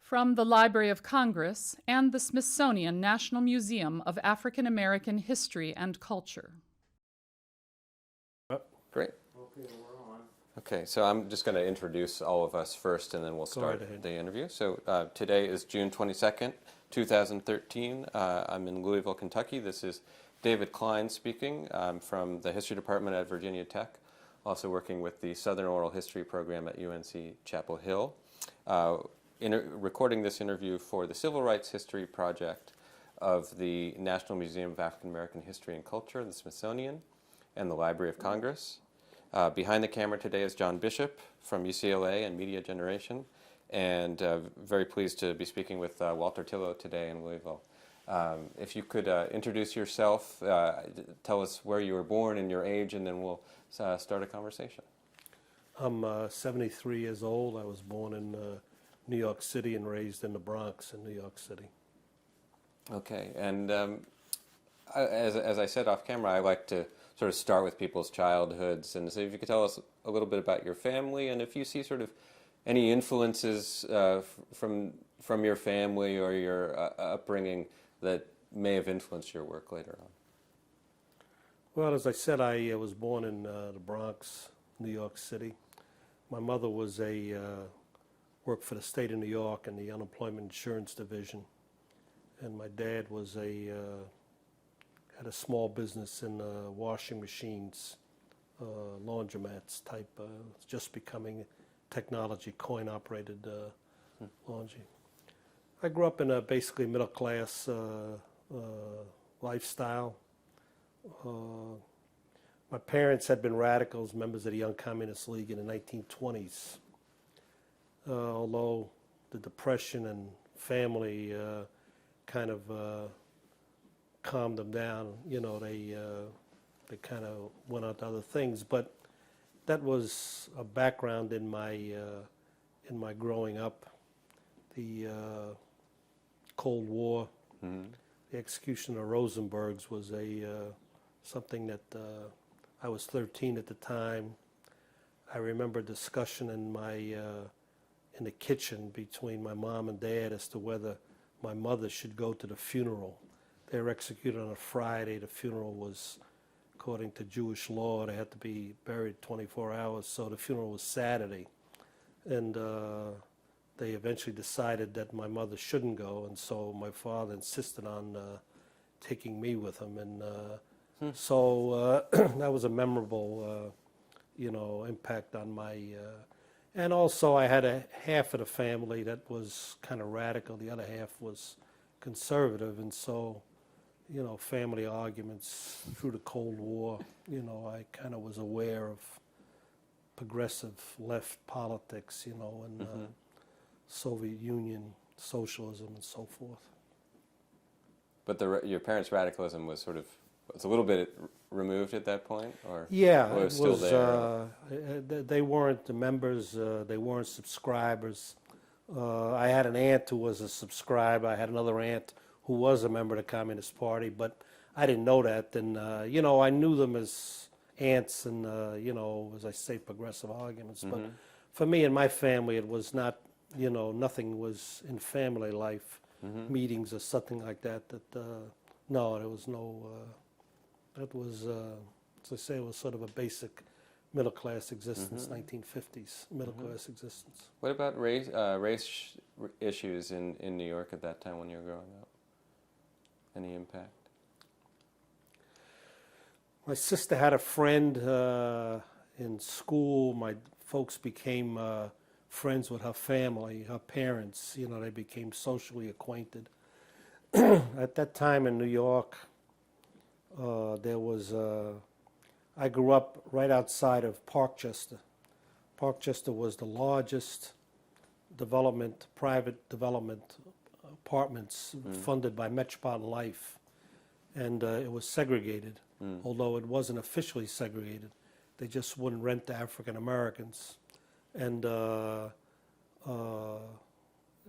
From the Library of Congress and the Smithsonian National Museum of African American History and Culture. Great. Okay, so I'm just going to introduce all of us first, and then we'll start the interview. So today is June 22nd, 2013. I'm in Louisville, Kentucky. This is David Cline speaking. I'm from the History Department at Virginia Tech, also working with the Southern Oral History program at UNC Chapel Hill. Recording this interview for the Civil Rights History Project of the National Museum of African American History and Culture, the Smithsonian, and the Library of Congress. Behind the camera today is John Bishop from UCLA and Media Generation, and very pleased to be speaking with Walter Tillow today in Louisville. If you could introduce yourself, tell us where you were born and your age, and then we'll start a conversation. I'm 73 years old. I was born in New York City and raised in the Bronx in New York City. Okay, and as I said off camera, I like to sort of start with people's childhoods, and so if you could tell us a little bit about your family, and if you see sort of any influences from your family or your upbringing that may have influenced your work later on. Well, as I said, I was born in the Bronx, New York City. My mother was worked for the state of New York in the Unemployment Insurance Division, and my dad was had a small business in washing machines, laundromats type, just becoming technology, coin-operated laundry. I grew up in a basically middle-class lifestyle. My parents had been radicals, members of the Young Communist League in the 1920s. Although the Depression and family kind of calmed them down, you know, they kind of went on to other things. But that was a background in my growing up. The Cold War, the execution of Rosenbergs was something that I was 13 at the time. I remember a discussion in the kitchen between my mom and dad as to whether my mother should go to the funeral. They were executed on a Friday. The funeral was, according to Jewish law, they had to be buried 24 hours, so the funeral was Saturday. And they eventually decided that my mother shouldn't go, and so my father insisted on taking me with him. And so that was a memorable, impact on my... and also I had a half of the family that was kind of radical. The other half was conservative, and so, family arguments through the Cold War, I kind of was aware of progressive left politics, and Soviet Union, socialism, and so forth. But your parents' radicalism was sort of, it's a little bit removed at that point, or yeah, it was still there? They weren't the members. They weren't subscribers. I had an aunt who was a subscriber. I had another aunt who was a member of the Communist Party, but I didn't know that. And I knew them as aunts, and as I say, progressive arguments. But for me and my family, it was not. Nothing was in family life, meetings or something like that. No, there was no. That was, as I say, it was sort of a basic middle-class existence, 1950s middle-class existence. What about race issues in New York at that time when you were growing up? Any impact? My sister had a friend in school. My folks became friends with her family, her parents. They became socially acquainted. At that time in New York, there was, I grew up right outside of Parkchester. Parkchester was the largest private development apartments funded by Metropolitan Life. And it was segregated, although it wasn't officially segregated. They just wouldn't rent to African Americans. And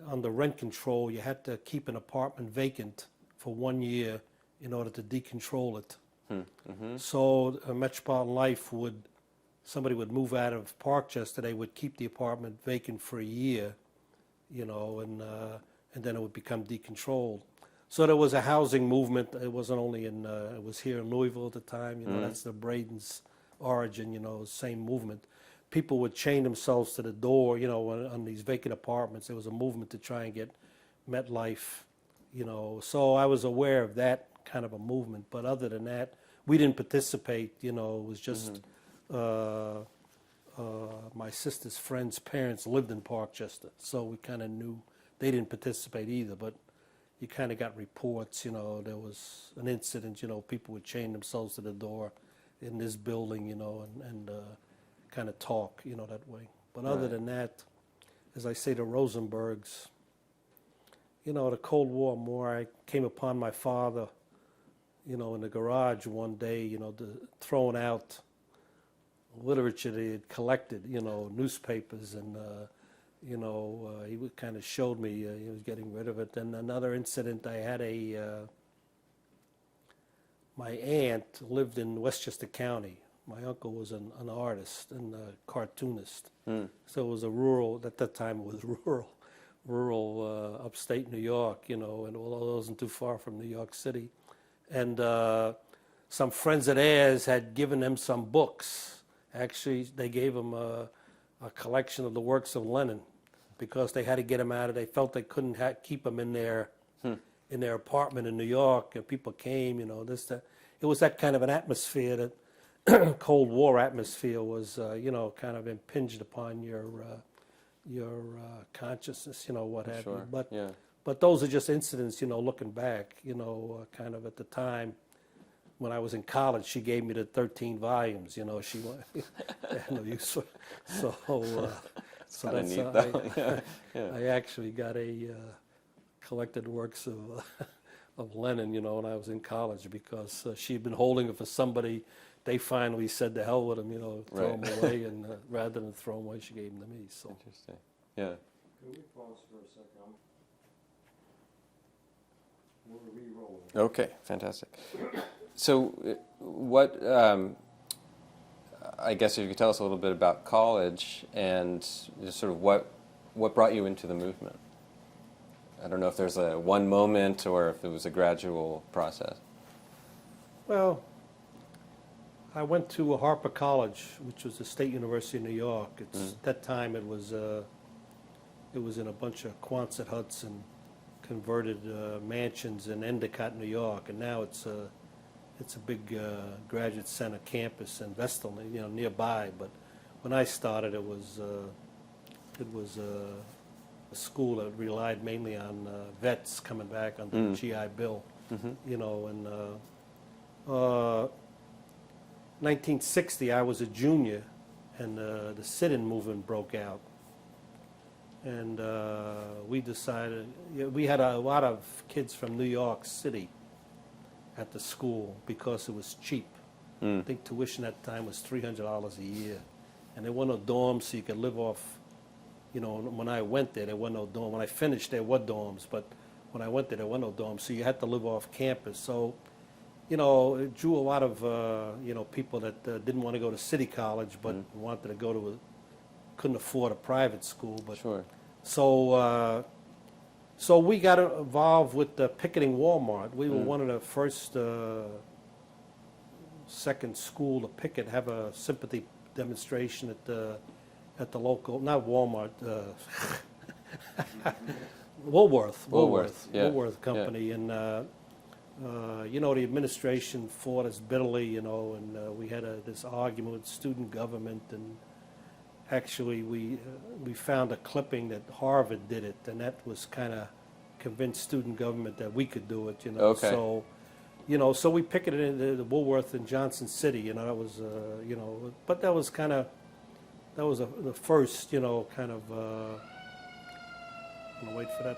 under rent control, you had to keep an apartment vacant for 1 year in order to decontrol it. So Metropolitan Life somebody would move out of Parkchester, they would keep the apartment vacant for a year and then it would become decontrolled. So there was a housing movement. It wasn't only it was here in Louisville at the time. That's the Braden's origin. Same movement. People would chain themselves to the door. On these vacant apartments. There was a movement to try and get MetLife. So I was aware of that kind of a movement. But other than that, we didn't participate. It was just my sister's friend's parents lived in Parkchester, so we kind of knew they didn't participate either. But you kind of got reports, there was an incident, people would chain themselves to the door in this building, and kind of talk, that way. But other than that, as I say, the Rosenbergs, the Cold War more, I came upon my father, in the garage one day, throwing out literature that he had collected, newspapers, and he kind of showed me he was getting rid of it. And another incident, I had my aunt lived in Westchester County. My uncle was an artist and a cartoonist. So it was at that time it was rural upstate New York, and although it wasn't too far from New York City. And some friends of theirs had given them some books. Actually, they gave them a collection of the works of Lenin, because they had to get him out of. They felt they couldn't keep him in their apartment in New York, and people came. That. It was that kind of an atmosphere, that Cold War atmosphere was, kind of impinged upon your consciousness, what have you. But those are just incidents, looking back. Kind of at the time. When I was in college, she gave me the 13 volumes. She had no use for. So that's neat, I actually got collected works of Lenin, when I was in college, because she'd been holding it for somebody. They finally said to hell with him, throw them away, and rather than throw them away, she gave them to me. So interesting. Yeah. Can we pause for a second? We're re-rolling. Okay, fantastic. So, what? I guess if you could tell us a little bit about college and just sort of what brought you into the movement. I don't know if there's one moment or if it was a gradual process. Well, I went to Harper College, which was the State University of New York. At that time, it was in a bunch of Quonset huts and converted mansions in Endicott, New York, and now it's a big graduate center campus in Vestal, nearby. But when I started, it was a school that relied mainly on vets coming back under the GI Bill, and 1960, I was a junior, and the sit-in movement broke out. And we decided, we had a lot of kids from New York City at the school because it was cheap. I think tuition at the time was $300 a year. And there were no dorms, so you could live off, when I went there were no dorms. When I finished, there were dorms, but when I went there were no dorms, so you had to live off campus. So, it drew a lot of, people that didn't want to go to city college, but wanted to go to couldn't afford a private school. But sure. So we got involved with picketing Walmart. We were one of the first, second school to picket, have a sympathy demonstration at the local, not Walmart, Woolworth company. Yeah. And the administration fought us bitterly, and we had this argument with student government, and actually we found a clipping that Harvard did it, and that was kind of convinced student government that we could do it, Okay. So, so we picketed in the Woolworth in Johnson City, that was, but that was the first, kind of, I'm gonna wait for that.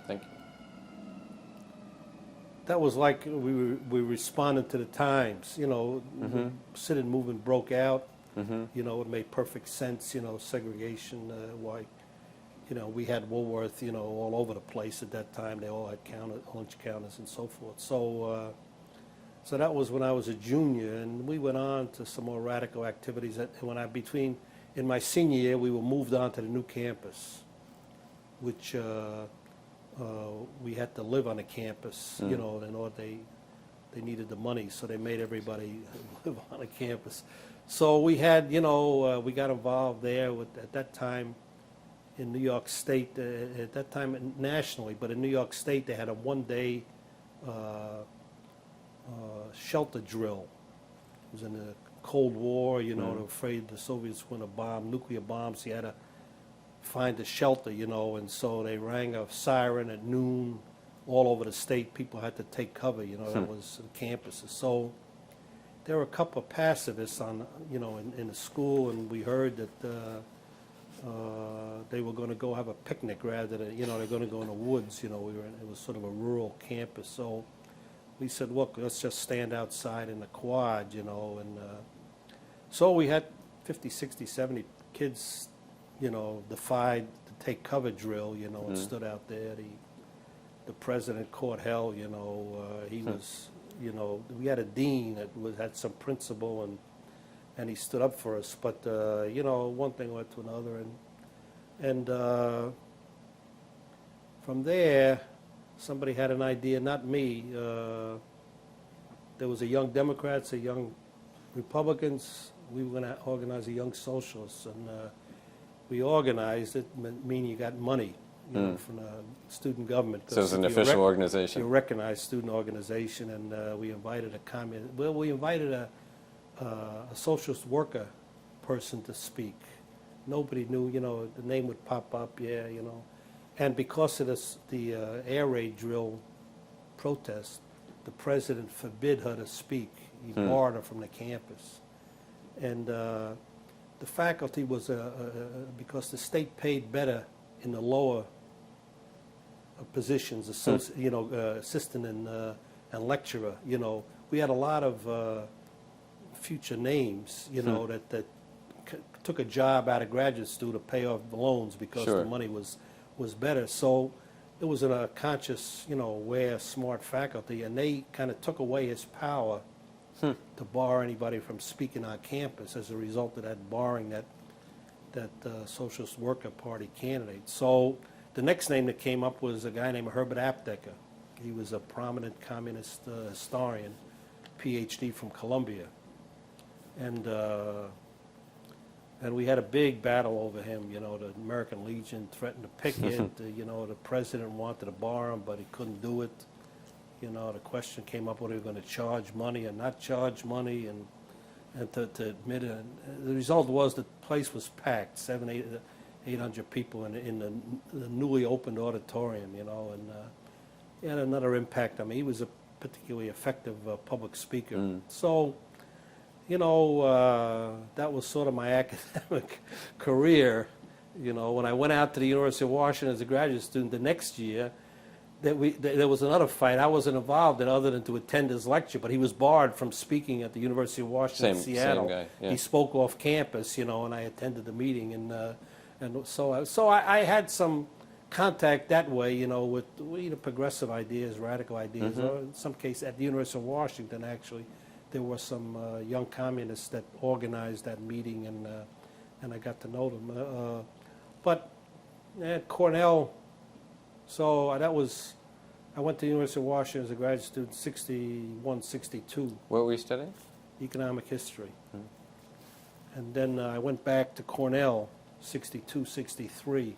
Thank you. That was like we responded to the times, the sit-in movement broke out. It made perfect sense, segregation, why, we had Woolworth, all over the place at that time. They all had lunch counters and so forth. So that was when I was a junior, and we went on to some more radical activities. In my senior year, we were moved on to the new campus. which we had to live on the campus, you know, in order they needed the money, so they made everybody live on the campus. So we had, you know, we got involved there with, at that time in New York State, at that time nationally, but in New York State they had a one-day shelter drill. It was in the Cold War, you know, they were afraid the Soviets were going to bomb, nuclear bombs, so you had to find a shelter, you know, and so they rang a siren at noon all over the state. People had to take cover, you know, that was the campuses. So there were a couple of pacifists on, you know, in the school, and we heard that they were going to go have a picnic rather than, you know, they're going to go in the woods, you know, it was sort of a rural campus. So we said, look, let's just stand outside in the quad, you know, and so we had 50, 60, 70 kids, you know, defied the take cover drill, you know, and stood out there. The president caught hell, you know, he was, you know, we had a dean that had some principle, and he stood up for us. But, you know, one thing led to another, and from there, somebody had an idea, not me. There was a Young Democrats, a Young Republicans. We were going to organize a Young Socialists, and we organized it, meaning you got money, you know, from the student government. So it was an official organization. You recognized student organization, and we invited we invited a socialist worker person to speak. Nobody knew, you know, the name would pop up, yeah, you know. And because of the air raid drill protest, the president forbid her to speak. He barred her from the campus. And the faculty was, because the state paid better in the lower positions, you know, assistant and lecturer, you know. We had a lot of future names, you know, that took a job out of graduate school to pay off the loans because the money was better. So it was a conscious, you know, aware, smart faculty, and they kind of took away his power to bar anybody from speaking on campus as a result of that barring that Socialist Worker Party candidate. So the next name that came up was a guy named Herbert Aptheker. He was a prominent communist historian, PhD from Columbia. And we had a big battle over him. You know, the American Legion threatened to picket. You know, the president wanted to bar him, but he couldn't do it. You know, the question came up whether they were going to charge money or not charge money, and to admit it. And the result was the place was packed, 800 people in the newly opened auditorium. You know, and he had another impact on me. He was a particularly effective public speaker. So, you know, that was sort of my academic career. You know, when I went out to the University of Washington as a graduate student the next year, there was another fight. I wasn't involved in other than to attend his lecture, but he was barred from speaking at the University of Washington in Seattle. Same guy, yeah. He spoke off campus, you know, and I attended the meeting, and so I had some contact that way, you know, with either progressive ideas, radical ideas, or in some case at the University of Washington, actually, there were some young communists that organized that meeting, and I got to know them. But at Cornell, so I went to the University of Washington as a graduate student, 61, 62. What were you studying? Economic history. And then I went back to Cornell, 62, 63,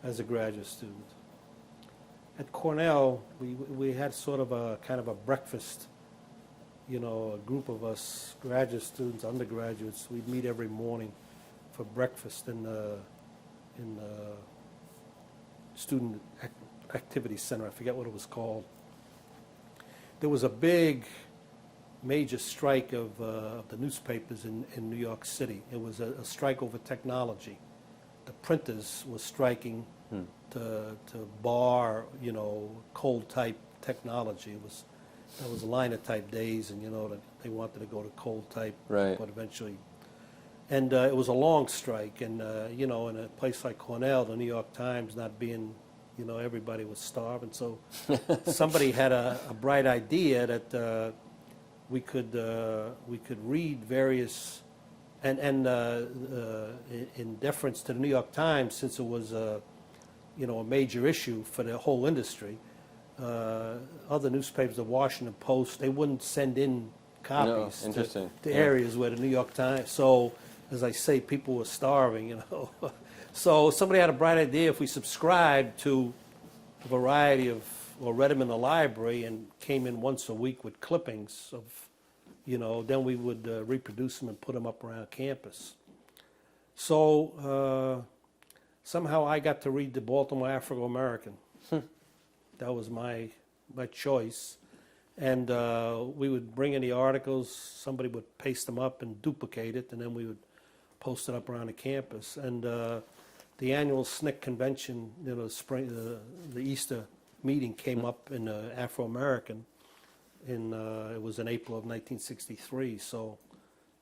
as a graduate student. At Cornell, we had sort of a kind of a breakfast, you know, a group of us, graduate students, undergraduates. We'd meet every morning for breakfast in the Student Activity Center. I forget what it was called. There was a big, major strike of the newspapers in New York City. It was a strike over technology. The printers were striking to bar, you know, cold type technology. That was linotype days, and you know that they wanted to go to cold type, right. But eventually, and it was a long strike, and you know, in a place like Cornell, the New York Times not being, you know, everybody was starving, so somebody had a bright idea that we could read various, and in deference to the New York Times, since it was a major issue for the whole industry. Other newspapers, the Washington Post, they wouldn't send in copies No, interesting. to Yeah. areas where the New York Times. So, as I say, people were starving. So somebody had a bright idea. If we subscribed to a variety of, or read them in the library and came in once a week with clippings of, then we would reproduce them and put them up around campus. So somehow I got to read the Baltimore Afro-American. That was my choice. And we would bring in the articles, somebody would paste them up and duplicate it, and then we would post it up around the campus. And the annual SNCC convention, spring, the Easter meeting came up in Afro-American, it was in April of 1963, so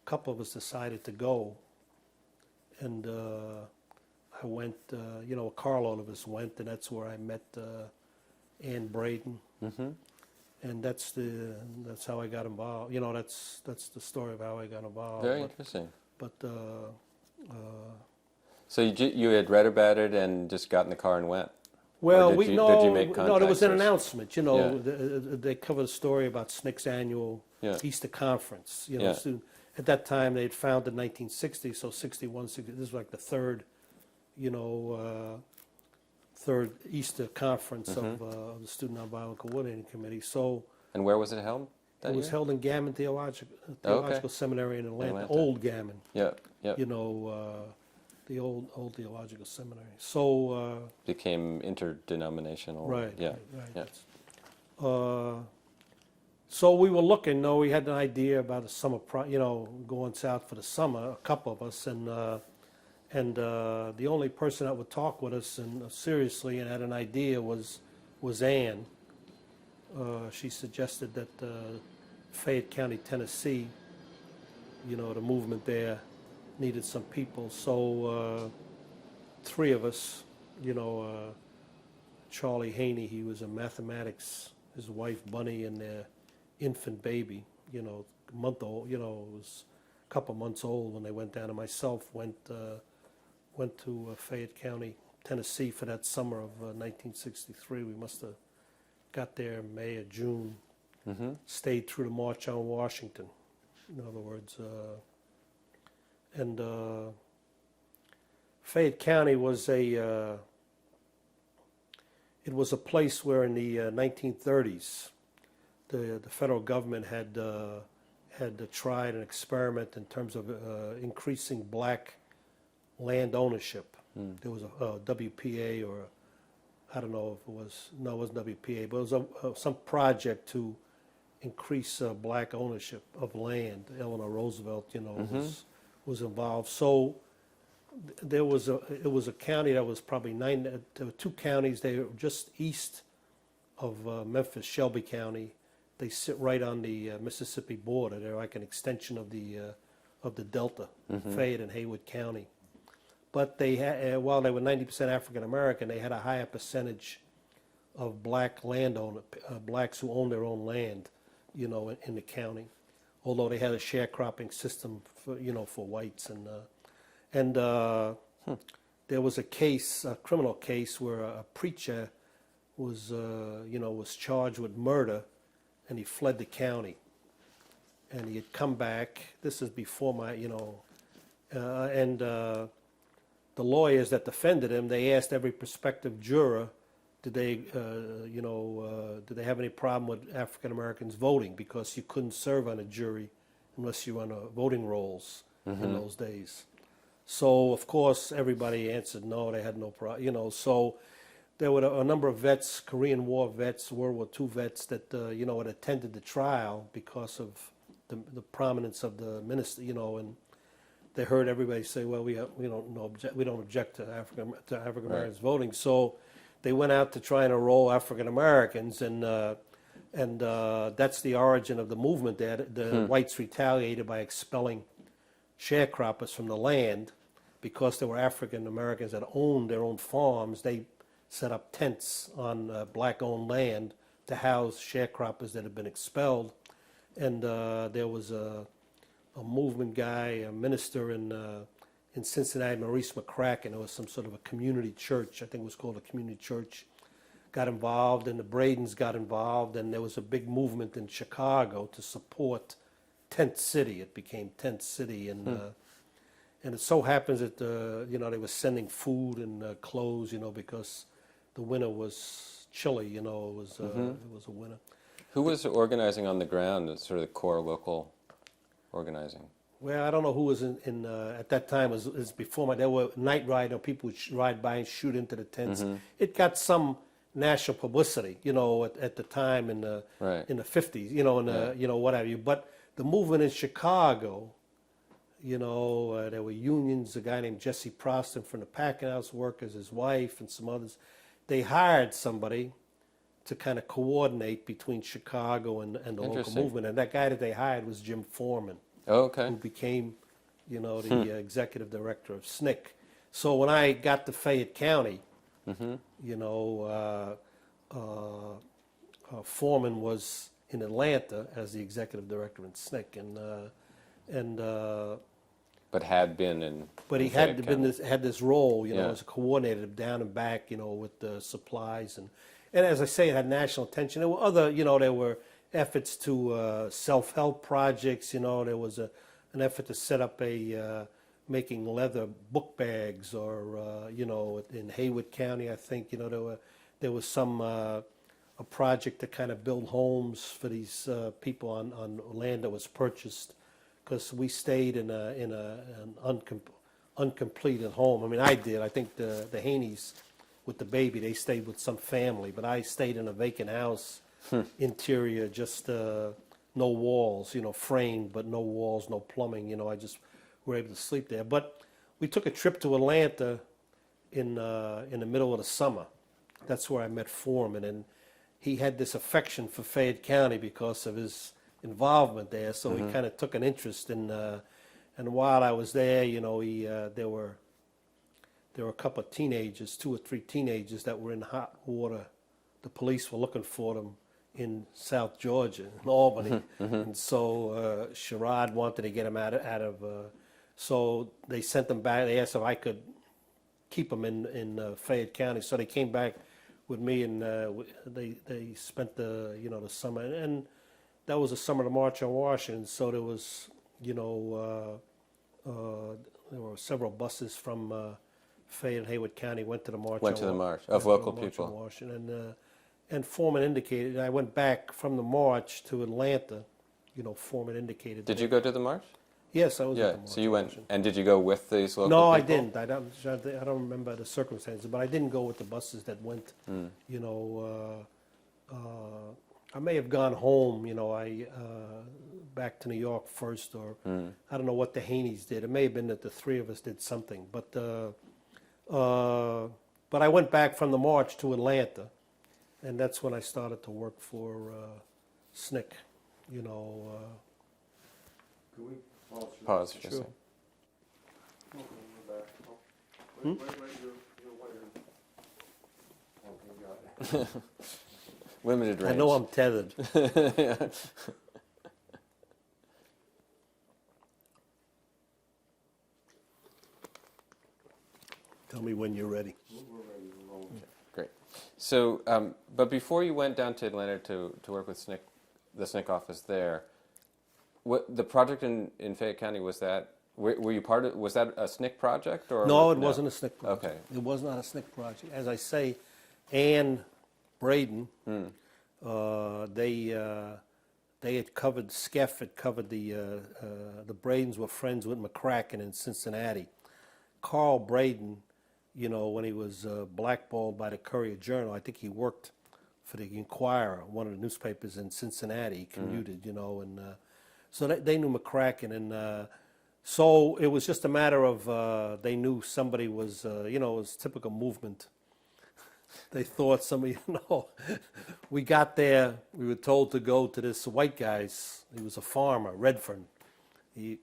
a couple of us decided to go. And I went, a carload of us went, and that's where I met Ann Braden. Mm-hmm. And that's how I got involved. That's the story of how I got involved. Very interesting. But So you had read about it and just got in the car and went? well, Or did you make no, there was an contacts or- announcement. Yeah. They covered a story about SNCC's annual Yeah. Easter conference. Yeah. At that time they had founded in 1960, so 61, 60. This was like the third Easter conference of the Student Nonviolent Coordinating Committee. So And where was it held? it was held in Gammon Theological Okay. Seminary in Atlanta, Atlanta. Old Gammon. Yeah, yeah. The old theological seminary. So Became interdenominational. right, Yeah. right. Yeah. So we were looking. We had an idea about a summer, going south for the summer. A couple of us, and the only person that would talk with us and seriously and had an idea was Ann. She suggested that Fayette County, Tennessee, the movement there needed some people. So three of us, Charlie Haney, he was in mathematics, his wife Bunny, and their infant baby, month old, was a couple months old when they went down, and myself went to Fayette County, Tennessee for that summer of 1963. We must have got there in May or June, Mm-hmm. stayed through the March on Washington. In other words, Fayette County was it was a place where in the 1930s the federal government had tried an experiment in terms of increasing black land ownership. There was a WPA, or I don't know if it was, no, it wasn't WPA, but it was some project to increase black ownership of land. Eleanor Roosevelt, was involved. So it was a county that was probably there were two counties. They were just east of Memphis, Shelby County. They sit right on the Mississippi border. They're like an extension of the Delta, Fayette and Haywood County. But they had, while they were 90% African American, they had a higher percentage of black landowners, blacks who owned their own land, in the county. Although they had a sharecropping system for whites, and there was a case, a criminal case, where a preacher was charged with murder, and he fled the county, and he had come back. This is before my, the lawyers that defended him, they asked every prospective juror, did they have any problem with African Americans voting, because you couldn't serve on a jury unless you were on voting rolls in those days. So of course everybody answered no, they had no problem. So there were a number of vets, Korean War vets, World War II vets that had attended the trial because of the prominence of the minister, and they heard everybody say, well, we don't object to African Americans voting. So they went out to try and enroll African Americans, and that's the origin of the movement there. The whites retaliated by expelling sharecroppers from the land because there were African Americans that owned their own farms. They set up tents on black-owned land to house sharecroppers that had been expelled. And there was a movement guy, a minister in in Cincinnati, Maurice McCracken. There was some sort of a community church. I think it was called a community church. Got involved, and the Bradens got involved, and there was a big movement in Chicago to support Tent City. It became Tent City, and it so happens that they were sending food and clothes, because the winter was chilly. It was a winter. Who was organizing on the ground, sort of the core local organizing? Well, I don't know who was in at that time. It was before my. There were night rider people would ride by and shoot into the tents. It got some national publicity, at the time in the Right. in the 50s, what have you. But the movement in Chicago, there were unions. A guy named Jesse Proston from the packing house workers, his wife, and some others. They hired somebody to kind of coordinate between Chicago and the local Interesting. movement. And that guy that they hired was Jim Foreman, Oh, okay. who became, the executive director of SNCC. So when I got to Fayette County, Foreman was in Atlanta as the executive director in SNCC, But had been in. but he in had Fayette been County. had this role, Yeah. as a coordinator down and back, with the supplies and as I say, it had national attention. There were other, there were efforts to self-help projects. There was an effort to set up a making leather book bags, or in Haywood County, I think, there was some a project to kind of build homes for these people on land that was purchased, because we stayed in an uncompleted home. I mean, I did. I think the Haneys with the baby, they stayed with some family, but I stayed in a vacant house, interior, just no walls, framed, but no walls, no plumbing. I just were able to sleep there. But we took a trip to Atlanta in the middle of the summer. That's where I met Foreman, and he had this affection for Fayette County because of his involvement there. So he kind of took an interest in. And while I was there, there were a couple of teenagers, 2 or 3 teenagers that were in hot water. The police were looking for them in South Georgia, in Albany, and so Sherrod wanted to get them out of. So they sent them back. They asked if I could keep them in Fayette County. So they came back with me, and they spent the the summer, and that was the summer of the March on Washington. So there was there were several buses from Fayette and Haywood County went to the march. Went to the march of local March on people. Washington, and Foreman indicated. I went back from the march to Atlanta. Foreman indicated. Did you go to the march? Yes, I was. Yeah. At the march So you on went, Washington. and did you go with these local No, people? I didn't. I don't remember the circumstances, but I didn't go with the buses that went. I may have gone home. I back to New York first, or I don't know what the Haneys did. It may have been that the 3 of us did something, but I went back from the march to Atlanta, and that's when I started to work for SNCC. Can we pause for Pause. a Just Sure. a- Okay, we're back. Oh, wait, you're wired. Okay, got it. Limited range. I know I'm tethered. Tell me when you're ready. We're ready to roll. Great. So, but before you went down to Atlanta to work with SNCC, the SNCC office there, what the project in Fayette County, was that? Were you part of? Was that a SNCC project or? No, it wasn't a SNCC project. Okay. It was not a SNCC project. As I say, Ann Braden, they had covered, SCEF had covered the Bradens were friends with McCracken in Cincinnati. Carl Braden, when he was blackballed by the Courier Journal, I think he worked for the Inquirer, one of the newspapers in Cincinnati. He commuted, and so they knew McCracken, and so it was just a matter of they knew somebody was, it was typical movement. They thought somebody, we got there, we were told to go to this white guy's, he was a farmer, Redfern. He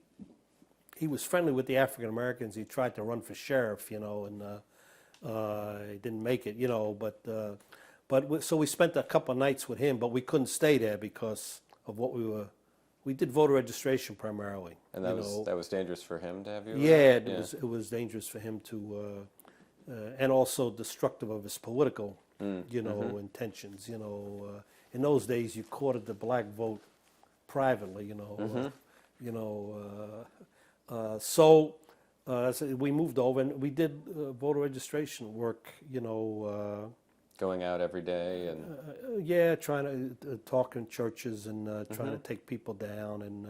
was friendly with the African Americans. He tried to run for sheriff, and he didn't make it, so we spent a couple of nights with him, but we couldn't stay there because of what we were We did voter registration primarily. And that was dangerous for him to have you? Yeah, around? it was dangerous for him to, and also destructive of his political, intentions. In those days, you courted the black vote privately. So we moved over and we did voter registration work. Going out every day and Yeah, trying to talk in churches and trying to take people down and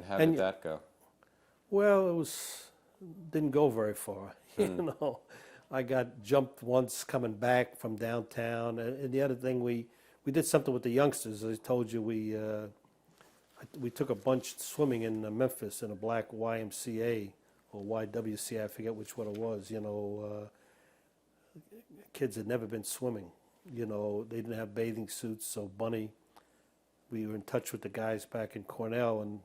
how did that go? Well, didn't go very far. I got jumped once coming back from downtown, and the other thing we did something with the youngsters. As I told you, we took a bunch swimming in Memphis in a black YMCA or YWCA, I forget which one it was. Kids had never been swimming. They didn't have bathing suits, so we were in touch with the guys back in Cornell, and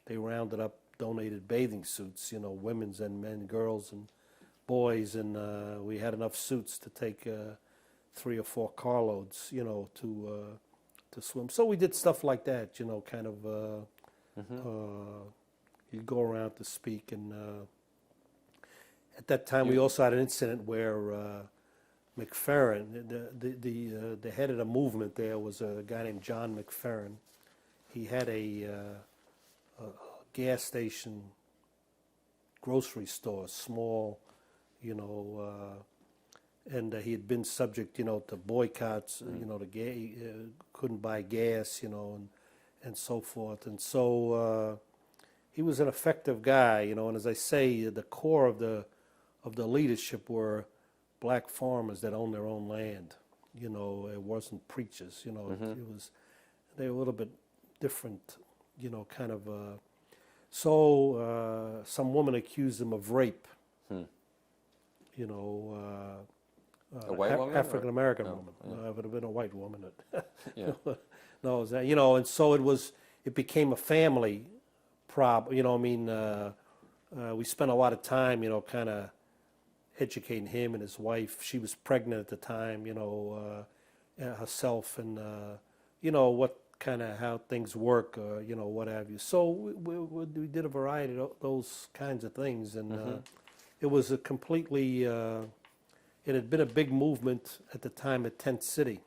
they rounded up donated bathing suits, women's and men, girls and boys, and we had enough suits to take 3 or 4 carloads, to swim. So we did stuff like that, kind of. You'd go around to speak, and at that time we also had an incident where McFerrin, the head of the movement there was a guy named John McFerrin. He had a gas station, grocery store, small, and he had been subject, to boycotts, couldn't buy gas, and so forth. And so he was an effective guy, and as I say, the core of the leadership were black farmers that owned their own land. It wasn't preachers, it was, they were a little bit different, kind of. So some woman accused him of rape. A white woman? African American No, woman. yeah. It would have been a white woman. Yeah. No, it was that, and so it became a family problem. We spent a lot of time, kind of educating him and his wife. She was pregnant at the time, herself, and what kind of how things work, what have you. So we did a variety of those kinds of things, and it was a completely. It had been a big movement at the time at Tent City.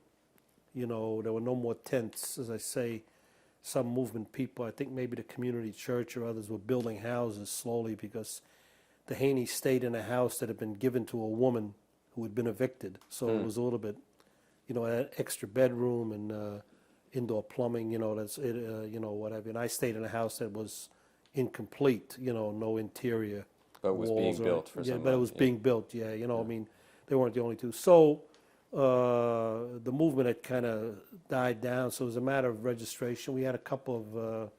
There were no more tents, as I say. Some movement people, I think maybe the community church or others, were building houses slowly because the Haney stayed in a house that had been given to a woman who had been evicted. So it was a little bit, an extra bedroom and indoor plumbing, that's it, whatever. And I stayed in a house that was incomplete, no interior. But it was being built for Yeah, some but it was being built, yeah. They weren't the only two. So the movement had kind of died down, so it was a matter of registration. We had a couple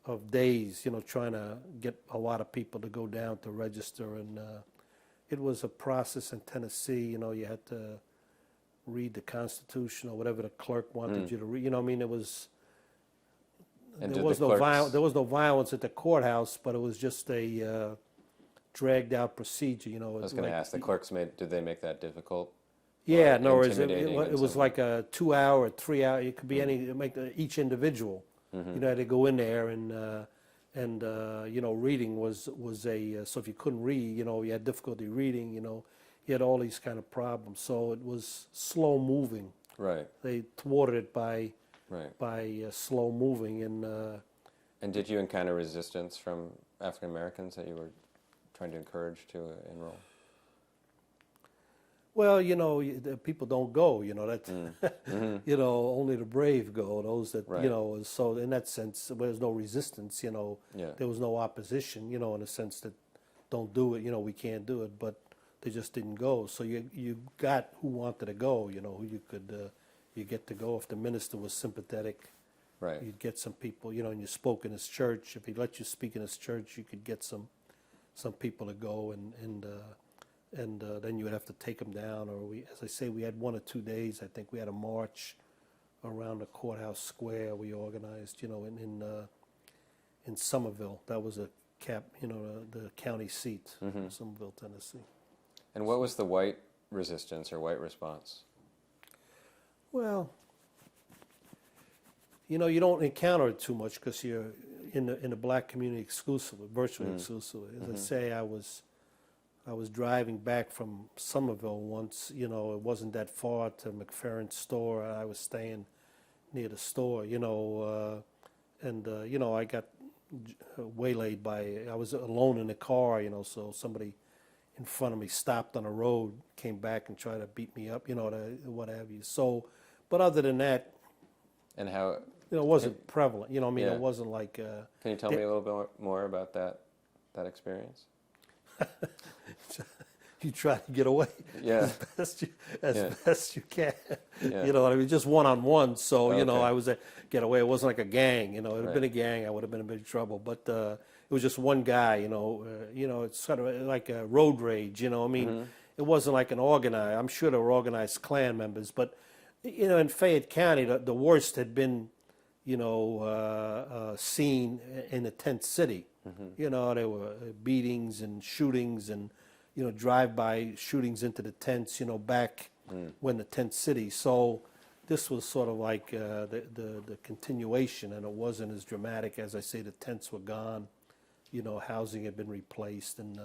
of days, trying to get a lot of people to go down to register, and it was a process in Tennessee. You had to read the Constitution or whatever the clerk wanted you to read. It was And there did was the no clerks- there was no violence at the courthouse, but it was just a dragged out procedure. I was going to ask, the clerks did they make that difficult? Yeah, or no, it intimidating in was some like a 2-hour, 3-hour. It could be each individual. Had to go in there and reading was a so if you couldn't read, you had difficulty reading, you had all these kind of problems. So it was slow moving. Right. They thwarted it by Right. slow moving, And did you encounter resistance from African Americans that you were trying to encourage to enroll? well, the people don't go. That only the brave go. Those that Right. So in that sense, there's no resistance. Yeah. There was no opposition. In a sense that don't do it. We can't do it, but they just didn't go. So you got who wanted to go. Who you could you get to go if the minister was sympathetic. Right. You'd get some people. And you spoke in his church. If he let you speak in his church, you could get some people to go, and then you would have to take them down. Or as I say, we had 1 or 2 days. I think we had a march around the courthouse square. We organized, in Somerville. That was the county seat, Somerville, Tennessee. And what was the white resistance or white response? Well, you don't encounter it too much because you're in the black community exclusively, virtually exclusively. As I say, I was driving back from Somerville once. It wasn't that far to McFerrin's store. I was staying near the store. I got waylaid by. I was alone in the car. So somebody in front of me stopped on the road, came back and tried to beat me up. What have you. So, but other than that. And how? It wasn't prevalent. Yeah. It wasn't like. Can you tell me a little bit more about that experience? You try to get away as best you can. Yeah. Just one-on-one. So Okay. I was get away. It wasn't like a gang. It had been a gang, I would have been in big trouble. But it was just one guy. It's sort of like a road rage. It wasn't like an organized. I'm sure there were organized Klan members, but in Fayette County, the worst had been, seen in the tent city. There were beatings and shootings and, drive-by shootings into the tents, back when the tent city. So this was sort of like the continuation, and it wasn't as dramatic. As I say, the tents were gone. Housing had been replaced, and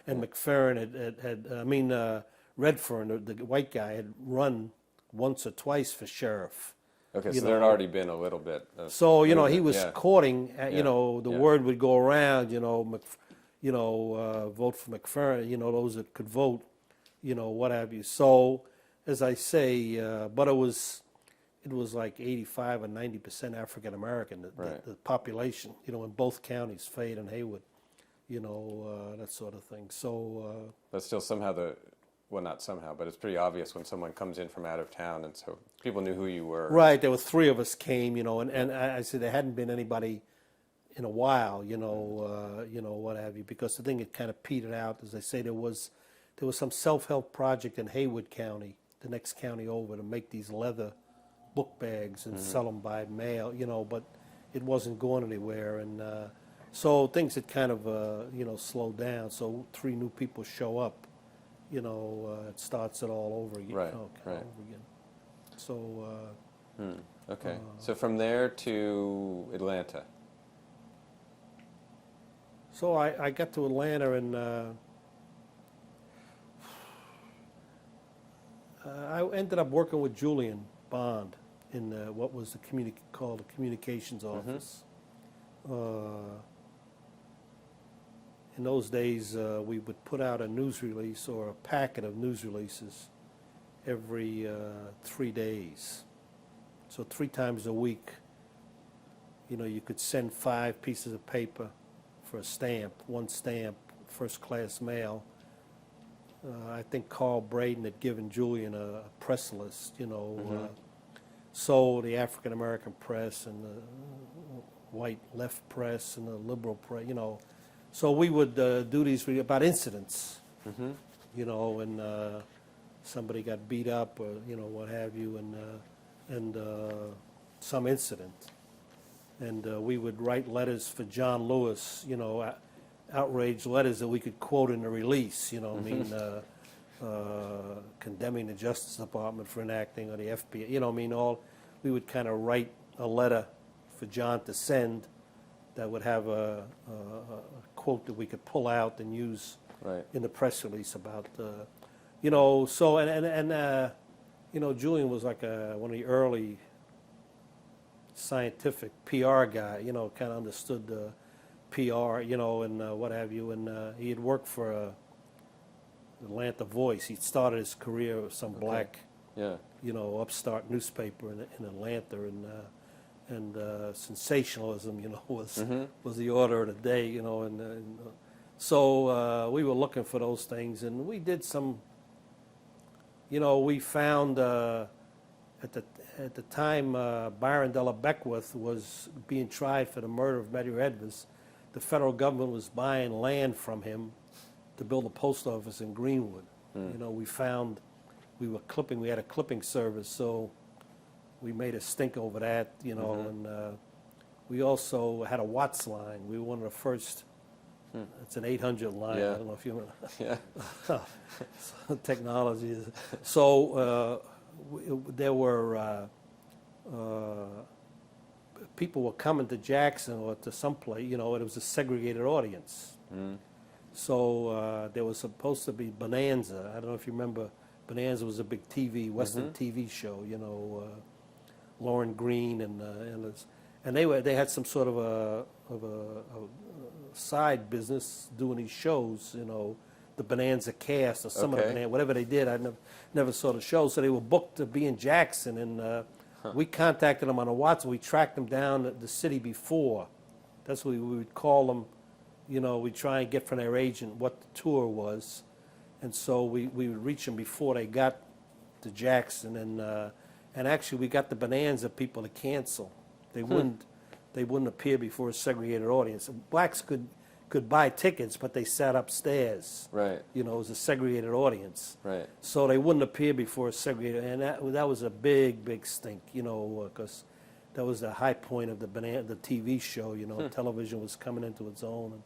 McFerrin Redfern, the white guy, had run once or twice for sheriff. Okay, so there had already been a little bit of So, he movement, was courting, the word would go around, vote for McFerrin, those that could vote, what have you. So, as I say, but it was like 85 or 90% African American, the population, in both counties, Fayette and Haywood, that sort of thing. So. But still somehow well, not somehow, but it's pretty obvious when someone comes in from out of town, and so people knew who you were. Right, there were three of us came, and I said there hadn't been anybody in a while, what have you, because the thing had kind of petered out. As I say, there was some self-help project in Haywood County, the next county over, to make these leather book bags and sell them by mail, but it wasn't going anywhere, and so things had kind of, slowed down. So 3 new people show up. It starts it all over again. Right, Over again. So. Okay. So from there to Atlanta. So I got to Atlanta, and I ended up working with Julian Bond in what was called the communications office. In those days, we would put out a news release or a packet of news releases every 3 days. So 3 times a week, you could send 5 pieces of paper for a stamp, 1 stamp, first-class mail. I think Carl Braden had given Julian a press list, so the African-American press and the white left press and the liberal press, So we would do these about incidents, and somebody got beat up or, what have you, and some incident. And we would write letters for John Lewis, outrage letters that we could quote in the release, condemning the Justice Department for enacting, or the FBI, we would kind of write a letter for John to send that would have a quote that we could pull out and use in the press release about, so, Julian was like one of the early scientific PR guy, kind of understood the PR, and what have you, and he had worked for Atlanta Voice. He started his career with some black, upstart newspaper in Atlanta, and sensationalism, was the order of the day, so we were looking for those things, and we did some, we found at the time Byron Della Beckwith was being tried for the murder of Medgar Evers. The federal government was buying land from him to build a post office in Greenwood. We had a clipping service, so we made a stink over that, and we also had a Watts line. We were one of the first. It's an 800 line. I don't know if you remember. Technology is. So there were people were coming to Jackson or to some place, and it was a segregated audience. So there was supposed to be Bonanza. I don't know if you remember, Bonanza was a big Western TV show, Lauren Green and they had some sort of a side business doing these shows, the Bonanza cast or some of the Bonanza, whatever they did. I never saw the show, so they were booked to be in Jackson, and we contacted them on a WhatsApp. We tracked them down the city before. That's what we would call them. We'd try and get from their agent what the tour was, and so we would reach them before they got to Jackson, and actually we got the Bonanza people to cancel. They wouldn't appear before a segregated audience. Blacks could buy tickets, but they sat upstairs. Right. It was a segregated audience. Right. So they wouldn't appear before a segregated, and that was a big stink, because that was the high point of the TV show. Television was coming into its own,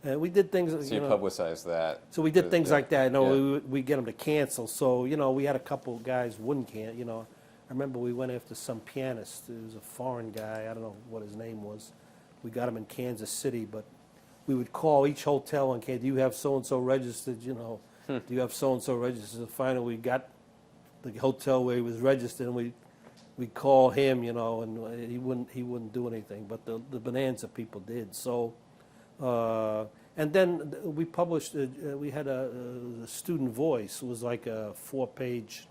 and we did things. So you publicized that. So we did things like that. Yeah. We get them to cancel. So we had a couple of guys wouldn't cancel. I remember we went after some pianist. It was a foreign guy. I don't know what his name was. We got him in Kansas City, but we would call each hotel and do you have so-and-so registered, Do you have so-and-so registered? And finally, we got the hotel where he was registered, and we'd call him, and he wouldn't do anything. But the Bonanza people did. So, and then we published, we had the Student Voice. It was like a 4-page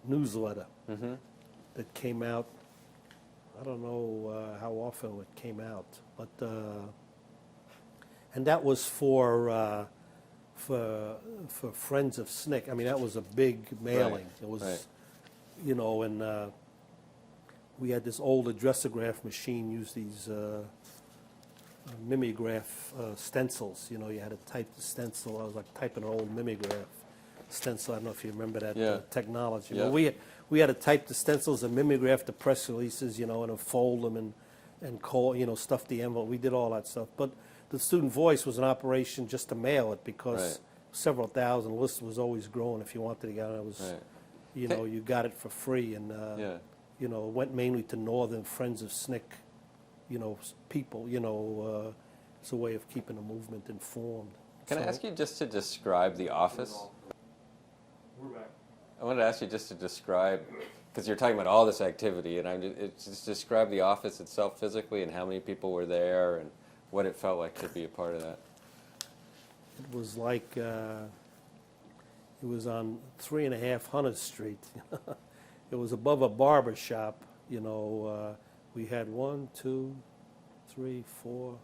newsletter that came out. I don't know how often it came out, but and that was for Friends of SNCC. I mean, that was a big mailing. Right. It was, right. And we had this old addressograph machine use these mimeograph stencils. You had to type the stencil. I was like typing an old mimeograph stencil. I don't know if you remember that technology. Yeah. Well, we had to type the stencils and mimeograph the press releases, and then fold them and call, stuff the envelope. We did all that stuff. But the Student Voice was an operation just to mail it because Right. several thousand. The list was always growing. If you wanted to get it, it was, Right. you got it for free, and it went mainly to Northern Friends of SNCC, people. It's a way of keeping the movement informed. Can I ask you just to describe the office? We're back. I wanted to ask you just to describe, because you're talking about all this activity, and just describe the office itself physically and how many people were there and what it felt like to be a part of that. It was like it was on 3.5 Hunters Street. It was above a barber shop. We had 1, 2, 3, 4,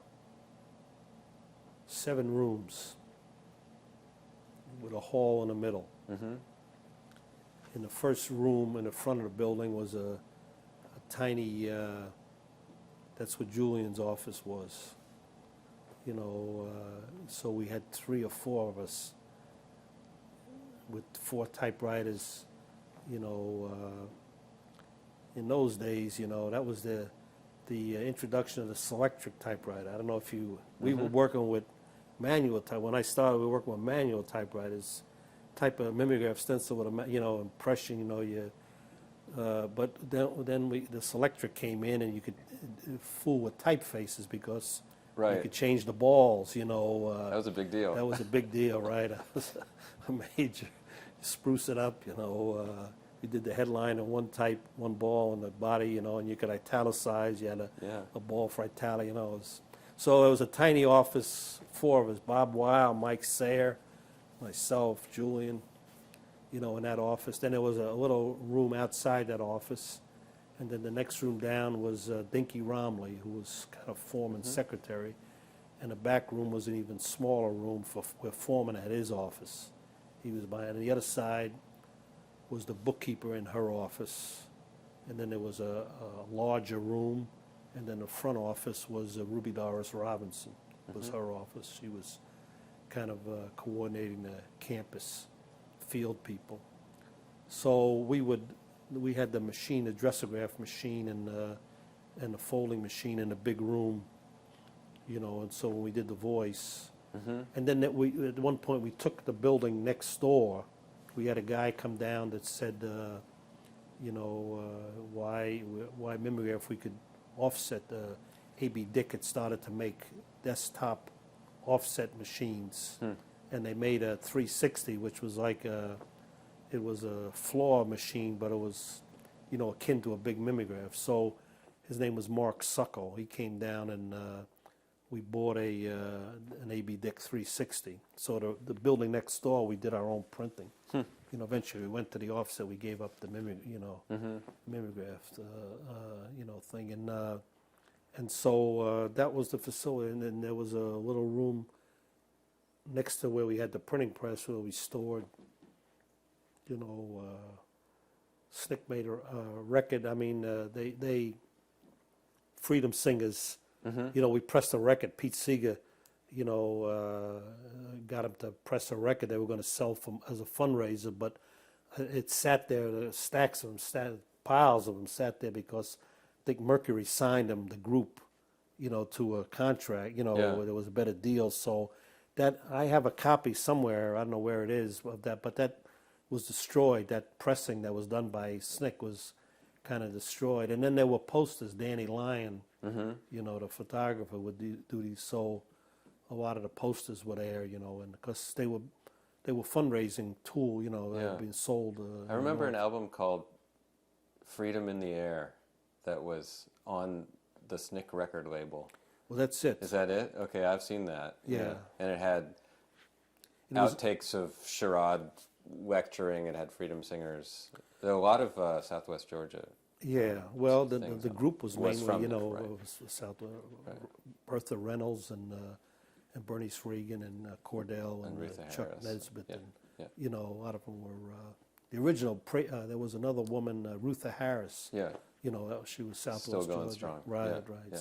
7 rooms with a hall in the middle. In the first room in the front of the building was a tiny, that's what Julian's office was. So we had 3 or 4 of us with 4 typewriters. In those days, that was the introduction of the Selectric typewriter. I don't know if we were working with manual type. When I started, we were working with manual typewriters. Type a mimeograph stencil with a impression. But then the Selectric came in, and you could fool with typefaces because Right. you could change the balls. That was a big deal. That was a big deal, right? That was a major. Spruce it up, We did the headline in one type, one ball, and the body, and you could italicize. You had a ball for italic, So it was a tiny office, 4 of us: Bob Weil, Mike Sayre, myself, Julian, in that office. Then there was a little room outside that office, and then the next room down was Dinky Romley, who was kind of Foreman secretary, and the back room was an even smaller room where Foreman had his office. He was by, and the other side was the bookkeeper in her office, and then there was a larger room, and then the front office was Ruby Doris Robinson, was her office. She was kind of coordinating the campus field people. So we had the machine, the dressograph machine, and the folding machine in the big room, and so when we did the voice, and then at one point we took the building next door. We had a guy come down that said, why mimeograph, we could offset. A.B. Dick had started to make desktop offset machines, and they made a 360, which was like it was a floor machine, but it was, you know, akin to a big mimeograph. So his name was Mark Suckle. He came down and we bought an A.B. Dick 360. So the building next door, we did our own printing. You know, eventually we went to the offset. We gave up the mimeograph, you know, thing, and so that was the facility. And then there was a little room next to where we had the printing press where we stored, you know, Snick made a record. I mean, they Freedom Singers. You know, we pressed a record. Pete Seeger, you know, got him to press a record they were going to sell as a fundraiser, but it sat there, the stacks of them, piles of them sat there because I think Mercury signed them, the group, you know, to a contract, you know, where there was a better deal. So that, I have a copy somewhere, I don't know where it is of that, but that was destroyed. That pressing that was done by Snick was kind of destroyed. And then there were posters. Danny Lyon, you know, the photographer would do these. So a lot of the posters were there, you know, and because they were fundraising tool, you know, that were being sold. I remember an album called Freedom in the Air that was on the Snick record label. Well, that's it. Is that it? Okay, I've seen that. Yeah. And it had outtakes of Sherrod lecturing. It had Freedom Singers. There are a lot of Southwest Georgia. Yeah, well, the group was was mainly, from you there, know, right. was South, Bertha Reynolds and Bernice Regan and Cordell and Rutha Chuck Harris. Nesbitt. Yeah, And, yeah. you know, a lot of them were, the original, there was another woman, Rutha Harris. Yeah. You know, she was Southwest Still going Georgia. strong. Right, Yeah, right. yeah.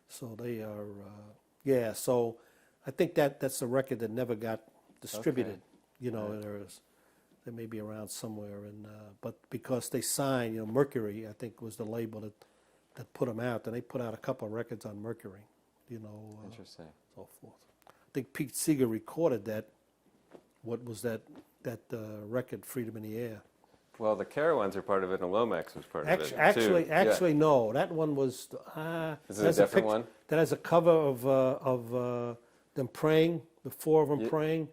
So they are, so I think that's a record that never got distributed. Okay. You know, they may be around somewhere, and but because they signed, you know, Mercury, I think was the label that put them out, and they put out a couple of records on Mercury, you know. Interesting. So forth. I think Pete Seeger recorded that. What was that record, Freedom in the Air? Well, the Carowinds are part of it, and Lomax was part of it, Actually, too. no. That one was. Is it a different one? That has a cover of them praying, the four of them praying.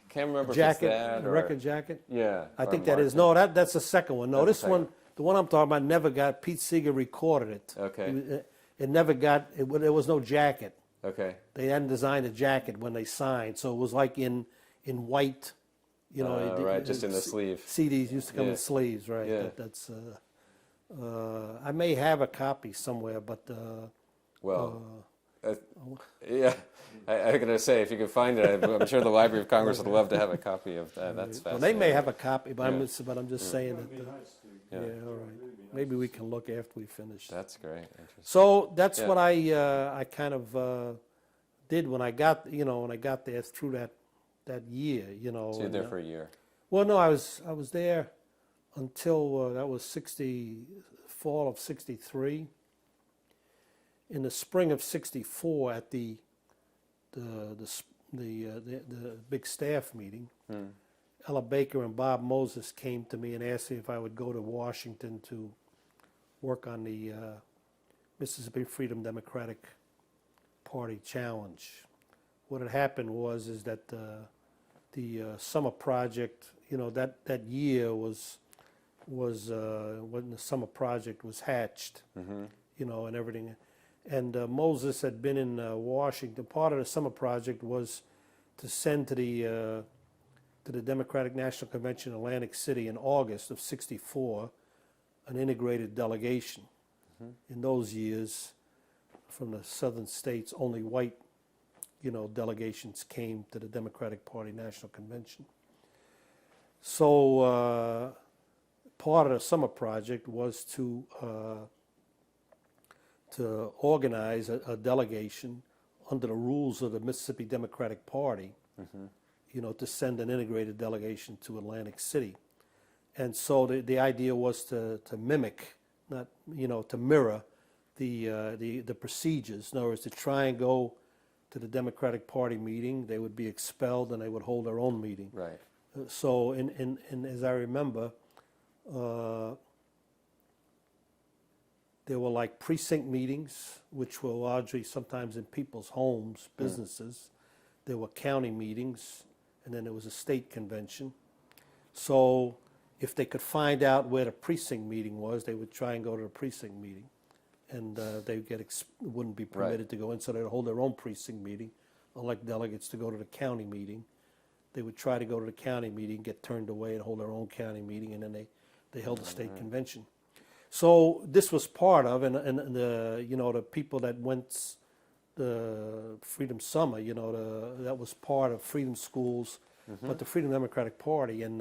Can't remember Jacket, if it's that a or... record jacket. Yeah. I or think that is. Martin. No, that's the second one. No, That's this the one, second. the one I'm talking about, never got. Pete Seeger recorded it. Okay. It never got. There was no jacket. Okay. They hadn't designed a jacket when they signed, so it was like in white. You know, right, just in the sleeve. CDs used to come in sleeves, right? Yeah. That's. I may have a copy somewhere, but. Yeah, I'm going to say, if you can find it, I'm sure the Library of Congress would love to have a copy of that. That's Well, fascinating. they may have a copy, but Yeah. I'm just saying that. Yeah. All right. Maybe we can look after we finish. That's great. Interesting. So that's Yeah. what I kind of did when I got there through that year, you know. So you're there for a year. Well, no, I was there until that was fall of '63. In the spring of '64, at the big staff meeting, Ella Baker and Bob Moses came to me and asked me if I would go to Washington to work on the Mississippi Freedom Democratic Party challenge. What had happened is that the summer project, you know, that year was when the summer project was hatched, you know, and everything. And Moses had been in Washington. Part of the summer project was to send to the Democratic National Convention in Atlantic City in August of '64 an integrated delegation. In those years, from the southern states, only white, you know, delegations came to the Democratic Party National Convention. So part of the summer project was to organize a delegation under the rules of the Mississippi Democratic Party, you know, to send an integrated delegation to Atlantic City. And so the idea was to mimic, not, you know, to mirror the procedures. In other words, to try and go to the Democratic Party meeting, they would be expelled and they would hold their own meeting. Right. So, as I remember, There were like precinct meetings, which were largely sometimes in people's homes, businesses. There were county meetings, and then there was a state convention. So if they could find out where the precinct meeting was, they would try and go to the precinct meeting. And they wouldn't be permitted to go in, so they would hold their own precinct meeting, elect delegates to go to the county meeting. They would try to go to the county meeting, get turned away, and hold their own county meeting, and then they held a state convention. So this was part of, and the people that went the Freedom Summer, that was part of Freedom Schools, but the Freedom Democratic Party, and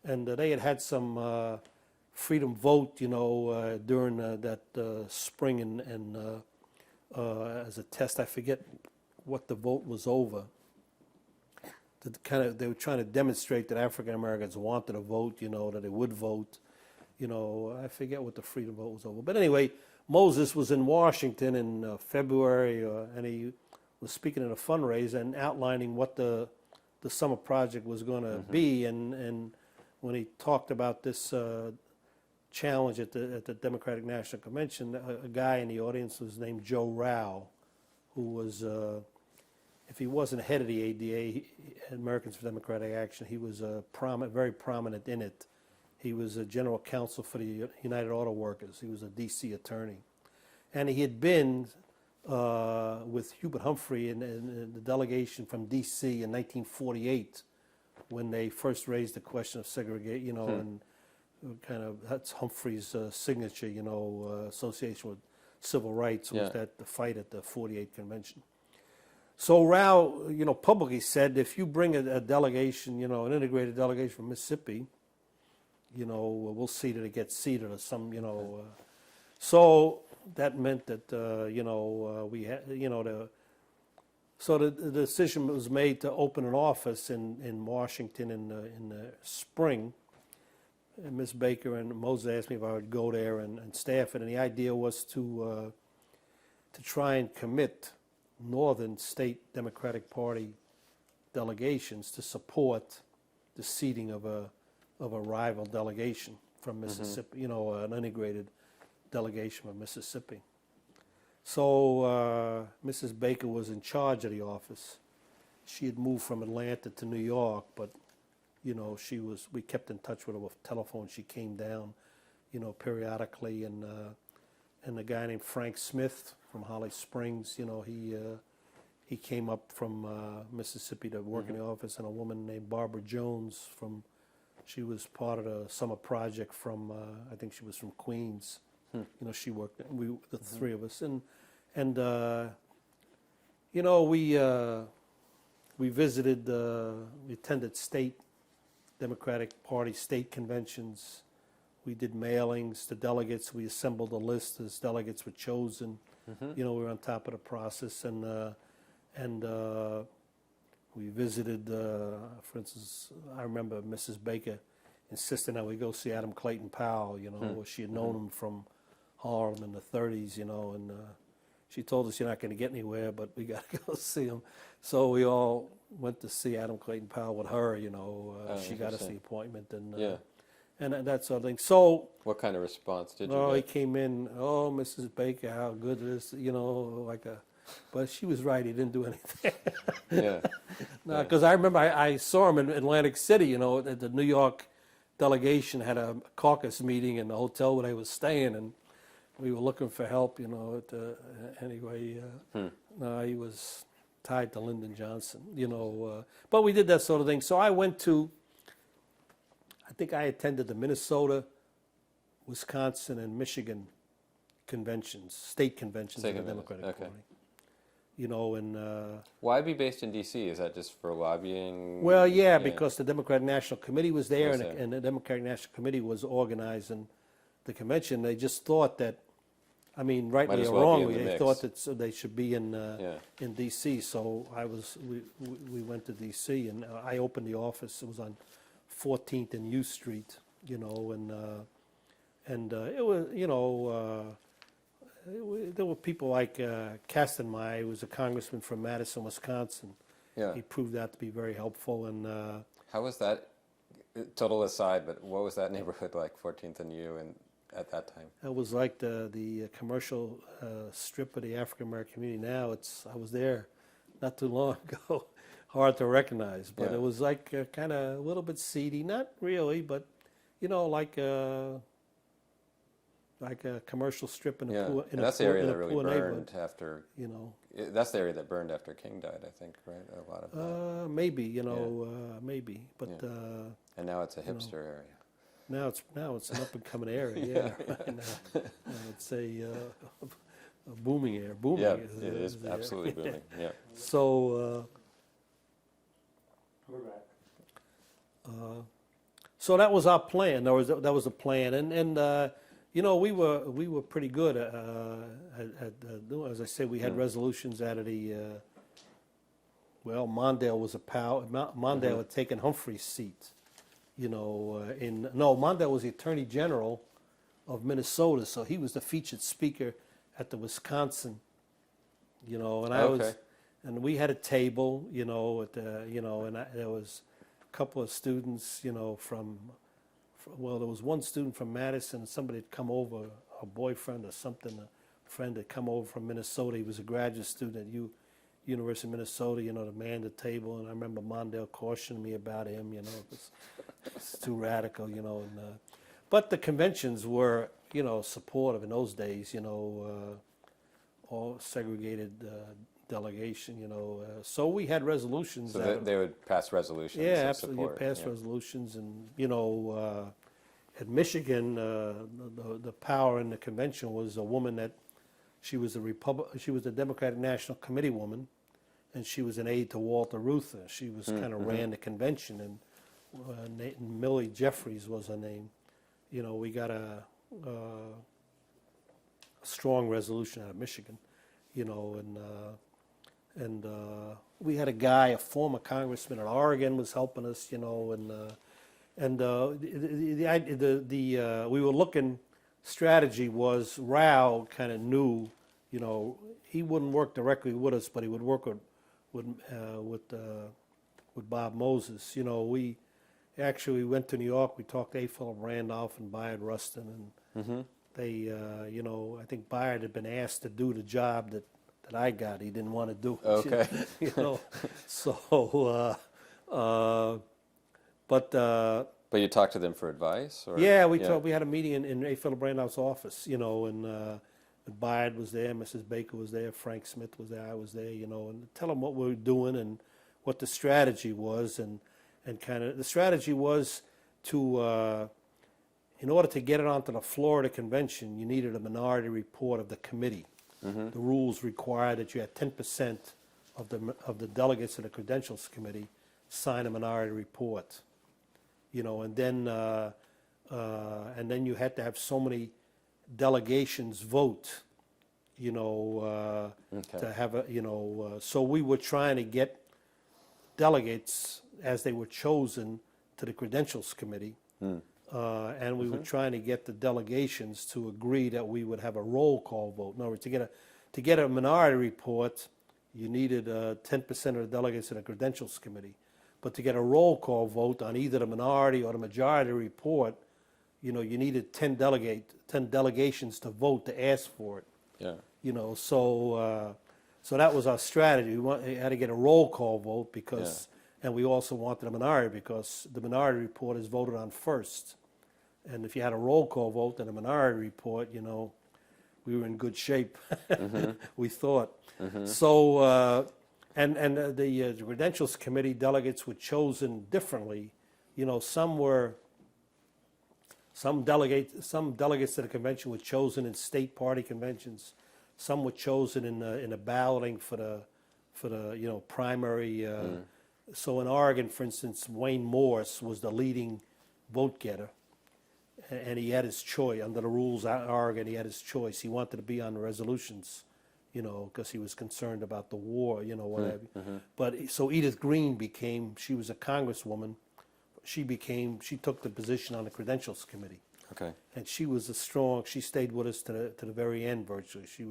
they had some freedom vote, during that spring, and as a test, I forget what the vote was over. They were trying to demonstrate that African Americans wanted to vote, that they would vote. I forget what the freedom vote was over. But anyway, Moses was in Washington in February, and he was speaking at a fundraiser and outlining what the summer project was going to be. And when he talked about this challenge at the Democratic National Convention, a guy in the audience was named Joe Rao, who was, if he wasn't head of the ADA, Americans for Democratic Action, he was very prominent in it. He was a general counsel for the United Auto Workers. He was a D.C. attorney. And he had been with Hubert Humphrey in the delegation from D.C. in 1948 when they first raised the question of segregation, and kind of that's Humphrey's signature, association with civil rights was that the fight at the 48 convention. So Rao, publicly said, if you bring a delegation, an integrated delegation from Mississippi, we'll see that it gets seated or some, So that meant that, we had, so the decision was made to open an office in Washington in the spring. And Ms. Baker and Moses asked me if I would go there and staff it. And the idea was to try and commit Northern State Democratic Party delegations to support the seating of a rival delegation from Mississippi, an integrated delegation from Mississippi. So Mrs. Baker was in charge of the office. She had moved from Atlanta to New York, but we kept in touch with her with telephone. She came down, periodically, and a guy named Frank Smith from Holly Springs, he came up from Mississippi to work in the office, and a woman named Barbara Jones she was part of the summer project from, I think she was from Queens. She worked, the three of us, and we visited, we attended state Democratic Party state conventions. We did mailings to delegates. We assembled a list as delegates were chosen. We were on top of the process, and we visited, for instance, I remember Mrs. Baker insisting that we go see Adam Clayton Powell, she had known him from Harlem in the 30s, and she told us, you're not going to get anywhere, but we got to go see him. So we all went to see Adam Clayton Powell with her, she got us the appointment, and that sort of thing. So what kind of response did you get? He came in, Mrs. Baker, how good it is, but she was right, he didn't do anything. Because I remember I saw him in Atlantic City, at the New York delegation had a caucus meeting in the hotel where they was staying, and we were looking for help, anyway, he was tied to Lyndon Johnson, but we did that sort of thing. So I think I attended the Minnesota, Wisconsin, and Michigan conventions, state conventions of the Democratic Party. Why be based in D.C.? Is that just for lobbying? Well, because the Democratic National Committee was there, and the Democratic National Committee was organizing the convention. They just thought that, rightly or wrongly, they thought that they should be in D.C. So we went to D.C. and I opened the office. It was on 14th and U Street, and it was, there were people like Kastenmeier, who was a congressman from Madison, Wisconsin. He proved that to be very helpful. And how was that? Total aside, but what was that neighborhood like, 14th and U? And at that time? That was like the commercial strip of the African American community. Now I was there not too long ago. Hard to recognize, but Yeah. it was like kind of a little bit seedy. Not really, but like a commercial strip in a Yeah, poor and that's the area that really poor neighborhood. burned after. You know, That's the area that burned after King died, I think, right? A lot of that. maybe maybe, but Yeah. And now it's a hipster area. now it's an up and coming area. Yeah, right now. It's a booming area. Booming. Yeah, is- it is the area. absolutely booming. Yeah. So. We're back. So that was our plan. That was a plan, and we were pretty good at as I said, we had resolutions out of the. Mondale was a power. Mondale had taken Humphrey's seat. Mondale was the Attorney General of Minnesota, so he was the featured speaker at the Wisconsin. And I was. Okay. And we had a table, and there was a couple of students, there was one student from Madison, somebody had come over, a boyfriend or something, a friend had come over from Minnesota. He was a graduate student at University of Minnesota, to man the table. And I remember Mondale cautioning me about him, it's too radical, but the conventions were, supportive in those days, all segregated delegation, so we had resolutions. So that they would pass resolutions. yeah, of absolutely. You support. pass Yeah. resolutions, and at Michigan, the power in the convention was a woman that she was a Democratic National Committee woman, and she was an aide to Walter Reuther. She was kind of ran the convention, and Millie Jeffries was her name. We got a strong resolution out of Michigan, and we had a guy, a former congressman in Oregon, was helping us, we were looking. Strategy was Rao kind of knew, he wouldn't work directly with us, but he would work with Bob Moses. We went to New York. We talked to A. Philip Randolph and Bayard Rustin, and they, I think Bayard had been asked to do the job that I got. He didn't want to do it. Okay. So, but you talked to them for advice? Or? yeah, we had a meeting in A. Philip Randolph's office, and Bayard was there, Mrs. Baker was there, Frank Smith was there, I was there, and tell them what we were doing and what the strategy was, and kind of the strategy was to, in order to get it onto the floor of the convention, you needed a minority report of the committee. The rules require that you had 10% of the delegates of the Credentials Committee sign a minority report, and then you had to have so many delegations vote, to have a, so we were trying to get delegates as they were chosen to the Credentials Committee. And we were trying to get the delegations to agree that we would have a roll call vote. In other words, to get a minority report, you needed 10% of the delegates in the Credentials Committee. But to get a roll call vote on either the minority or the majority report, you needed 10 delegations to vote to ask for it. Yeah. So that was our strategy. We had to get a roll call vote because, and we also wanted a minority because the minority report is voted on first. And if you had a roll call vote and a minority report, we were in good shape, we thought. So, and the Credentials Committee delegates were chosen differently. Some delegates to the convention were chosen in state party conventions. Some were chosen in the balloting for the primary. So in Oregon, for instance, Wayne Morse was the leading vote getter, and he had his choice under the rules out in Oregon. He had his choice. He wanted to be on the resolutions, because he was concerned about the war, whatever. But so Edith Green she was a congresswoman. She took the position on the Credentials Committee. Okay. And she stayed with us to the very end virtually. She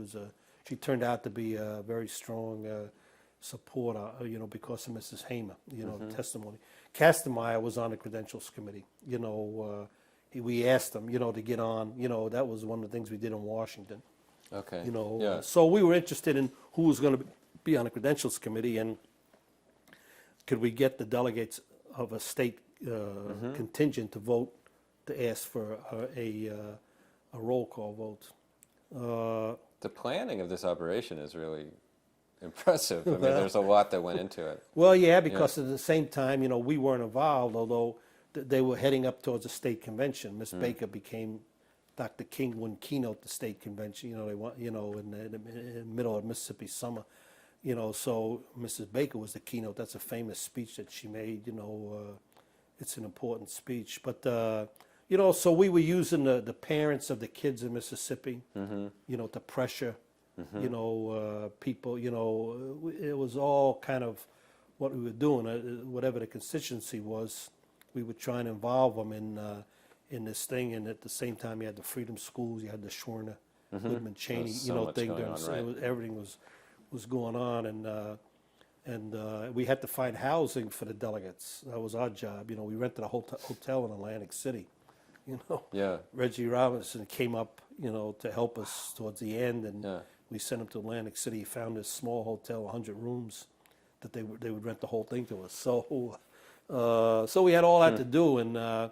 turned out to be a very strong supporter, because of Mrs. Hamer, testimony. Kastenmeier was on the Credentials Committee. we asked them, to get on. That was one of the things we did in Washington. Okay. Yeah. So we were interested in who was going to be on the credentials committee, and could we get the delegates of a state contingent to vote to ask for a roll call vote. The planning of this operation is really impressive. I mean, there's a lot that went into it. Well, yeah, because at the same time, we weren't involved, although they were heading up towards a state convention. Miss Baker became, Dr. King wouldn't keynote the state convention. They want, in the middle of Mississippi summer. So Mrs. Baker was the keynote. That's a famous speech that she made. It's an important speech. But so we were using the parents of the kids in Mississippi, to pressure, people. It was all kind of what we were doing. Whatever the constituency was, we were trying to involve them in this thing. And at the same time, you had the Freedom Schools, you had the Schwerner, Goodman Cheney, thing. Everything was going on, and we had to find housing for the delegates. That was our job. We rented a hotel in Atlantic City. Yeah. Reggie Robinson came up, to help us towards the end, and we sent him to Atlantic City. He found this small hotel, 100 rooms, that they would rent the whole thing to us. So we had all that to do, and how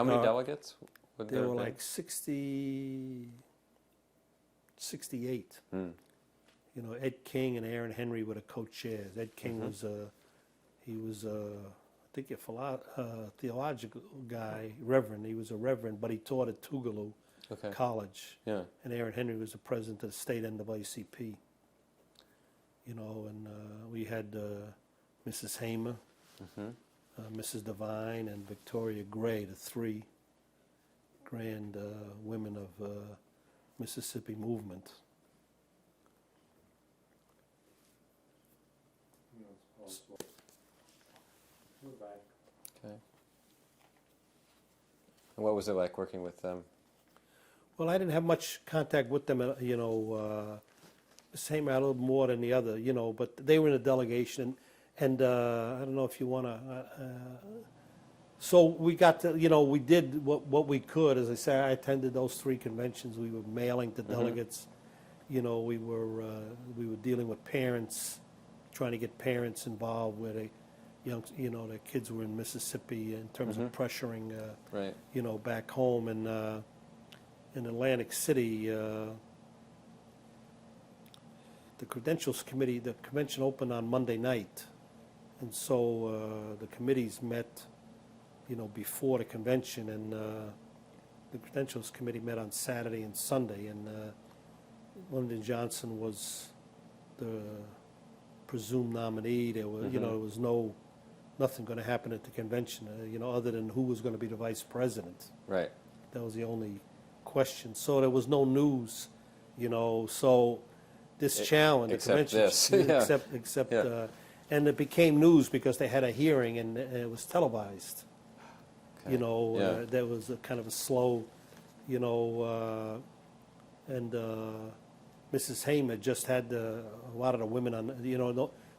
many delegates would there there were have been? like 68. Ed King and Aaron Henry were the co-chairs. Ed King was I think a theological guy, reverend. He was a reverend, but he taught at Tougaloo College. Yeah. And Aaron Henry was the president of the state NAACP. And we had Mrs. Hamer, Mrs. Devine, and Victoria Gray, the three grand women of Mississippi movement. Okay. And what was it like working with them? Well, I didn't have much contact with them, same a little more than the other, but they were in a delegation, and I don't know if you want to. So we got to, we did what we could. As I say, I attended those 3 conventions. We were mailing to delegates. We were dealing with parents, trying to get parents involved where they, the kids were in Mississippi in terms of pressuring, Right. back home. And in Atlantic City, the Credentials Committee, the convention opened on Monday night. And so the committees met, before the convention, and the Credentials Committee met on Saturday and Sunday, and Lyndon Johnson was the presumed nominee. There were, there was nothing going to happen at the convention, other than who was going to be the vice president. Right. That was the only question. So there was no news, so this challenge, the except convention, this. except Yeah. and it became news because they had a hearing, and it was televised. Okay. There was a kind of a slow, and Mrs. Hamer just had a lot of the women on,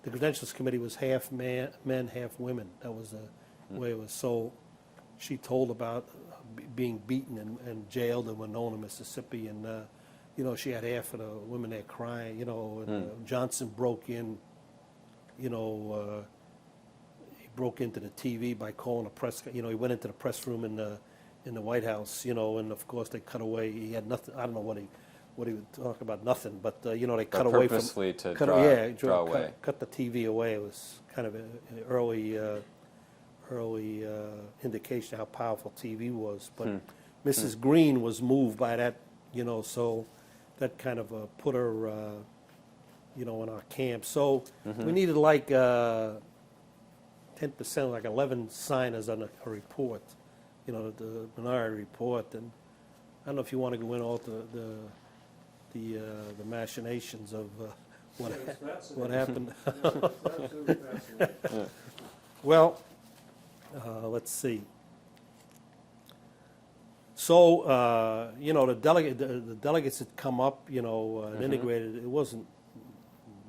the Credentials Committee was half men, half women. That was the way it was. So she told about being beaten and jailed in Winona, Mississippi, and, she had half of the women there crying, and Johnson broke in, he broke into the TV by calling a press, he went into the press room in the White House, and of course they cut away. He had nothing. I don't know what he would talk about, nothing, but they cut away from purposely to draw away. Cut the TV away. It was kind of an early indication of how powerful TV was. But Mrs. Green was moved by that, so that kind of put her, in our camp. So we needed like 10%, like 11 signers on a report, the minority report. And I don't know if you want to go into all the machinations of what happened. Absolutely fascinating. Well, let's see. So, the delegates had come up, and integrated. It wasn't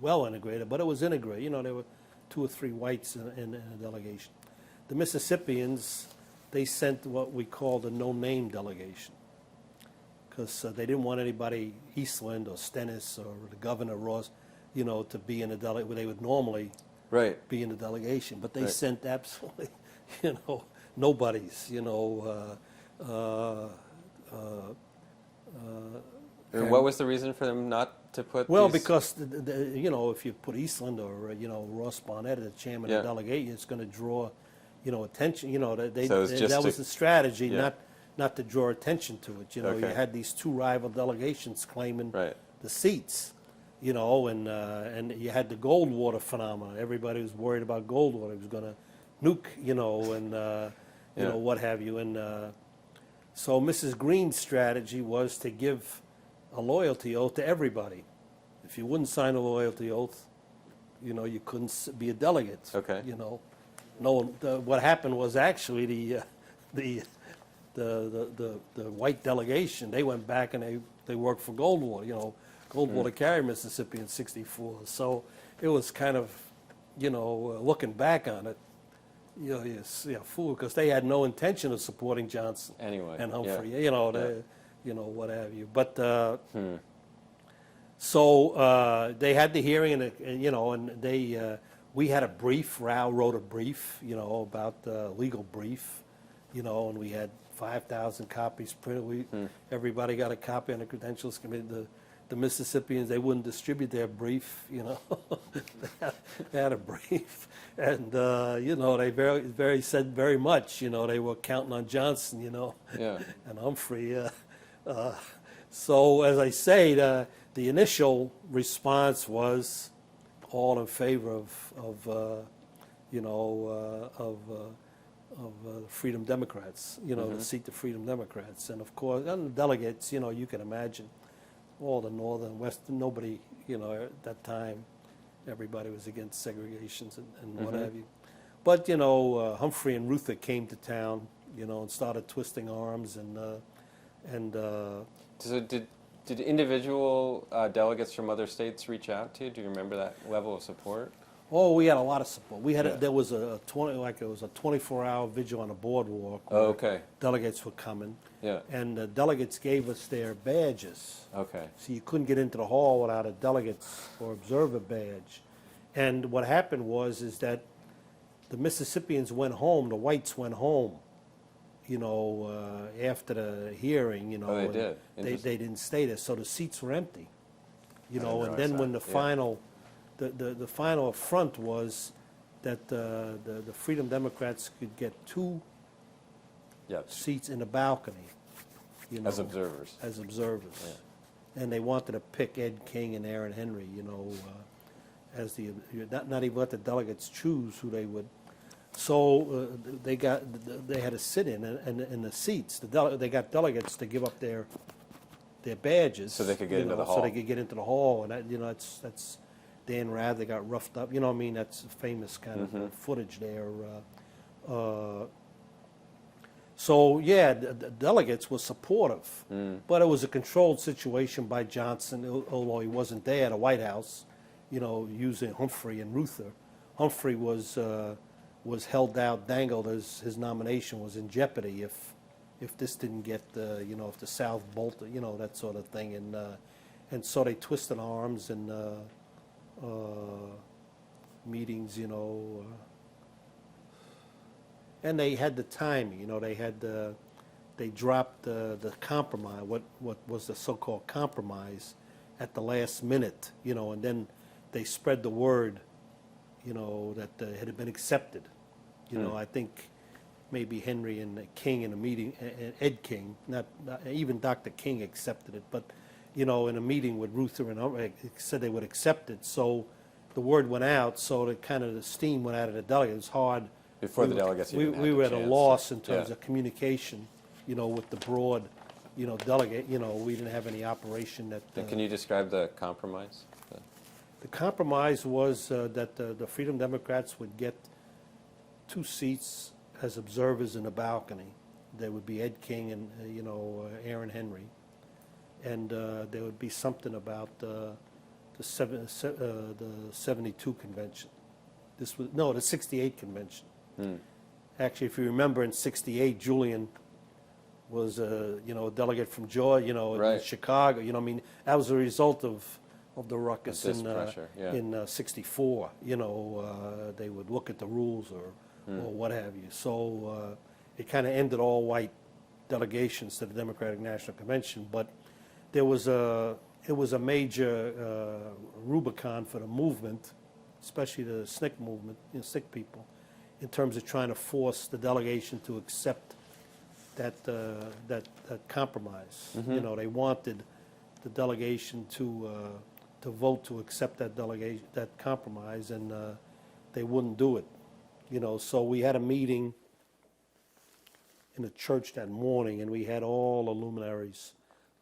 well integrated, but it was integrated. There were 2 or 3 whites in a delegation. The Mississippians, they sent what we called a no-name delegation, because they didn't want anybody, Eastland or Stennis or the governor Ross, to be in the delegation where they would normally Right. be in the delegation. But they Right. sent absolutely, nobodies, And what was the reason for them not to put Well, these? because if you put Eastland or Ross Barnett as the chairman Yeah. of the delegation, it's going to draw attention. So it's just that was to- the strategy, yeah. not to draw attention to it. You Okay. had these two rival delegations claiming Right. the seats. And you had the Goldwater phenomenon. Everybody was worried about Goldwater. He was going to nuke, and Yeah. what have you. And so Mrs. Green's strategy was to give a loyalty oath to everybody. If you wouldn't sign a loyalty oath, you couldn't be a delegate. Okay. No one. What happened was actually the white delegation. They went back and they worked for Goldwater. Goldwater carried Mississippi in '64. So it was kind of, looking back on it, fool, because they had no intention of supporting Johnson Anyway, and Humphrey. yeah. What have you. But so they had the hearing, and we had a brief. Rao wrote a brief, about the legal brief, and we had 5,000 copies printed. Everybody got a copy on the Credentials Committee. The Mississippians, they wouldn't distribute their brief, they had a brief, and they said very much, they were counting on Johnson, Yeah. and Humphrey. So as I say, the initial response was all in favor of Freedom Democrats, the seat to Freedom Democrats, and of course, and the delegates, you can imagine. All the northern, western, nobody, at that time, everybody was against segregations and what have you. But, Humphrey and Reuther came to town, and started twisting arms So did individual delegates from other states reach out to you? Do you remember that level of support? oh, we had a lot of support. We had Yeah. there was a 24-hour vigil on the boardwalk. Oh, where okay. Delegates were coming, Yeah. and the delegates gave us their badges. Okay. So you couldn't get into the hall without a delegate's or observer badge. And what happened is that the Mississippians went home, the whites went home, after the hearing, Oh, they and did? They didn't stay there, so the seats were empty. didn't And realize then when that, the yeah. final, the final affront was that the Freedom Democrats could get 2 Yep. seats in the balcony, As observers. as observers. And they wanted to pick Ed King and Aaron Henry, as not even let the delegates choose who they would. So they had to sit in the seats. They got delegates to give up their badges. So they could get into the So hall. they could get into the hall, and that's Dan Rath. They got roughed up. That's famous kind of footage there. So yeah, the delegates were supportive, but it was a controlled situation by Johnson, although he wasn't there at the White House, using Humphrey and Reuther. Humphrey was held out, dangled as his nomination was in jeopardy if this didn't get, if the South bolted, that sort of thing, and so they twisted arms and meetings, and they had the timing, they dropped the compromise, what was the so-called compromise, at the last minute, and then they spread the word, that it had been accepted. I think maybe Henry and King in a meeting, Ed King, not even Dr. King accepted it, but in a meeting with Reuther and said they would accept it. So the word went out, so the steam went out of the delegates. It was hard. Before the delegates even had We the were at a chance. loss in terms Yeah. of communication, with the broad, delegate. We didn't have any operation that. And can you describe the compromise? The compromise was that the Freedom Democrats would get 2 seats as observers in the balcony. There would be Ed King and Aaron Henry, and there would be something about the 72 convention. The 68 convention. Actually, if you remember, in '68, Julian was a delegate from Georgia, in Right. Chicago. I mean, that was a result of the ruckus This pressure, yeah. in '64. They would look at the rules or what have you. So it kind of ended all white delegations to the Democratic National Convention. But it was a major Rubicon for the movement, especially the SNCC movement, SNCC people, in terms of trying to force the delegation to accept that compromise. They wanted the delegation to vote to accept that compromise, and they wouldn't do it. So we had a meeting in a church that morning, and we had all the luminaries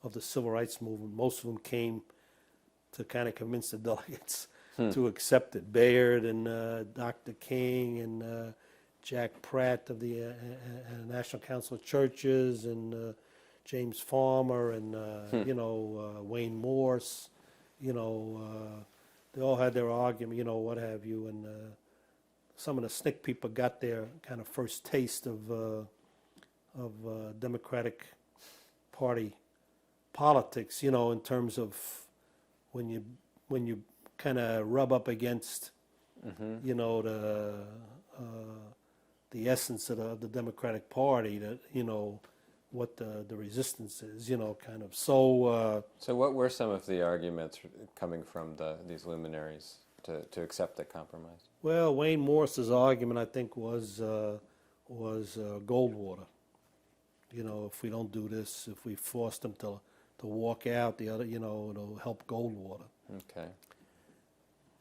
of the civil rights movement. Most of them came to kind of convince the delegates to accept it. Bayard and Dr. King and Jack Pratt of the National Council of Churches, and James Farmer, and Wayne Morse. They all had their argument, what have you, and some of the SNCC people got their kind of first taste of Democratic Party politics, in terms of when you kind of rub up against, the essence of the Democratic Party, that what the resistance is, kind of. So. So what were some of the arguments coming from these luminaries to accept the compromise? Well, Wayne Morse's argument, I think, was Goldwater. If we don't do this, if we force them to walk out, the other, it'll help Goldwater. Okay.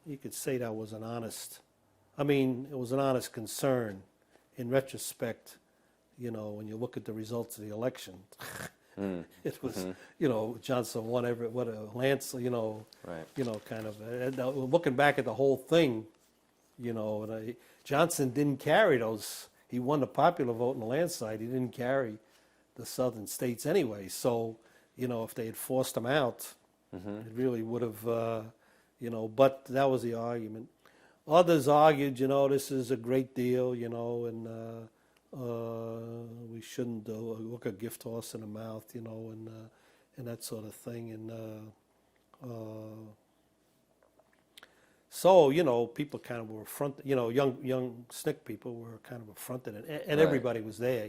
You could say that was it was an honest concern. In retrospect, when you look at the results of the election, it was, Johnson won Lance, Right. kind of, looking back at the whole thing, Johnson didn't carry those. He won the popular vote in the landslide. He didn't carry the southern states anyway. So, if they had forced him out, it really would have, but that was the argument. Others argued, this is a great deal, and we shouldn't look a gift horse in the mouth, and that sort of thing. And so, people kind of were affronted, young SNCC people were kind of affronted, and Right. everybody was there,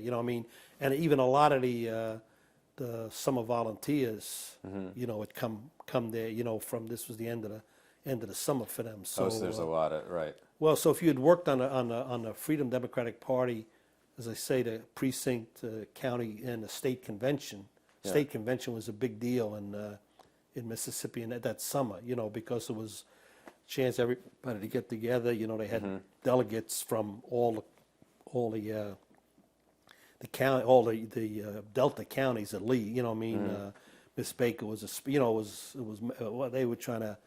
and even a lot of the summer volunteers, had come there, from this was the end of the summer for them. So, So there's a lot of, right. well, so if you had worked on the Freedom Democratic Party, as I say, the precinct, county, and the state convention. Yeah. State convention was a big deal in Mississippi in that summer, because it was a chance everybody to get together. They had delegates from all the county, all the Delta counties at Lee. Miss Baker was they were trying to.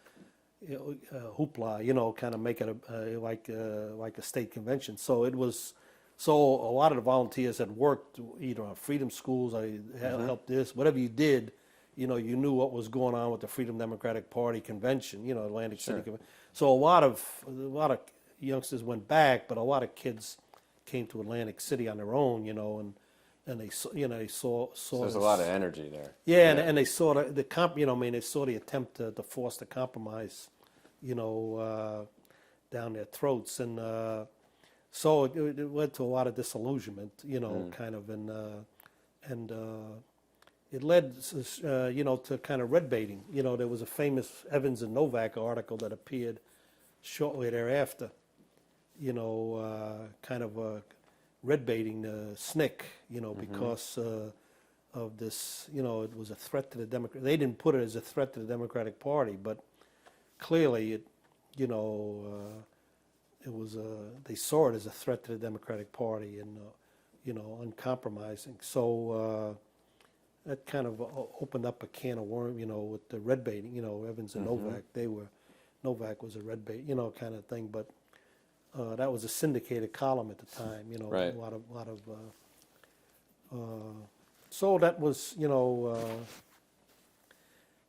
Hoopla, kind of make it like a state convention. So it was. So a lot of the volunteers had worked either on freedom schools, helped this, whatever you did, you knew what was going on with the Freedom Democratic Party convention, Atlantic City Convention. So a lot of youngsters went back, but a lot of kids came to Atlantic City on their own, and they saw. So there's a lot of energy there. Yeah, and they saw they saw the attempt to force the compromise, down their throats, and so it led to a lot of disillusionment, kind of, and it led, to kind of red baiting. There was a famous Evans and Novak article that appeared shortly thereafter, kind of red baiting the SNCC, because of this, it was a threat to the Democrat. They didn't put it as a threat to the Democratic Party, but clearly it, it was they saw it as a threat to the Democratic Party, and uncompromising. So that kind of opened up a can of worms, with the red baiting. Evans and Novak, Novak was a red bait, kind of thing. But that was a syndicated column at the time, Right. a lot of. So that was,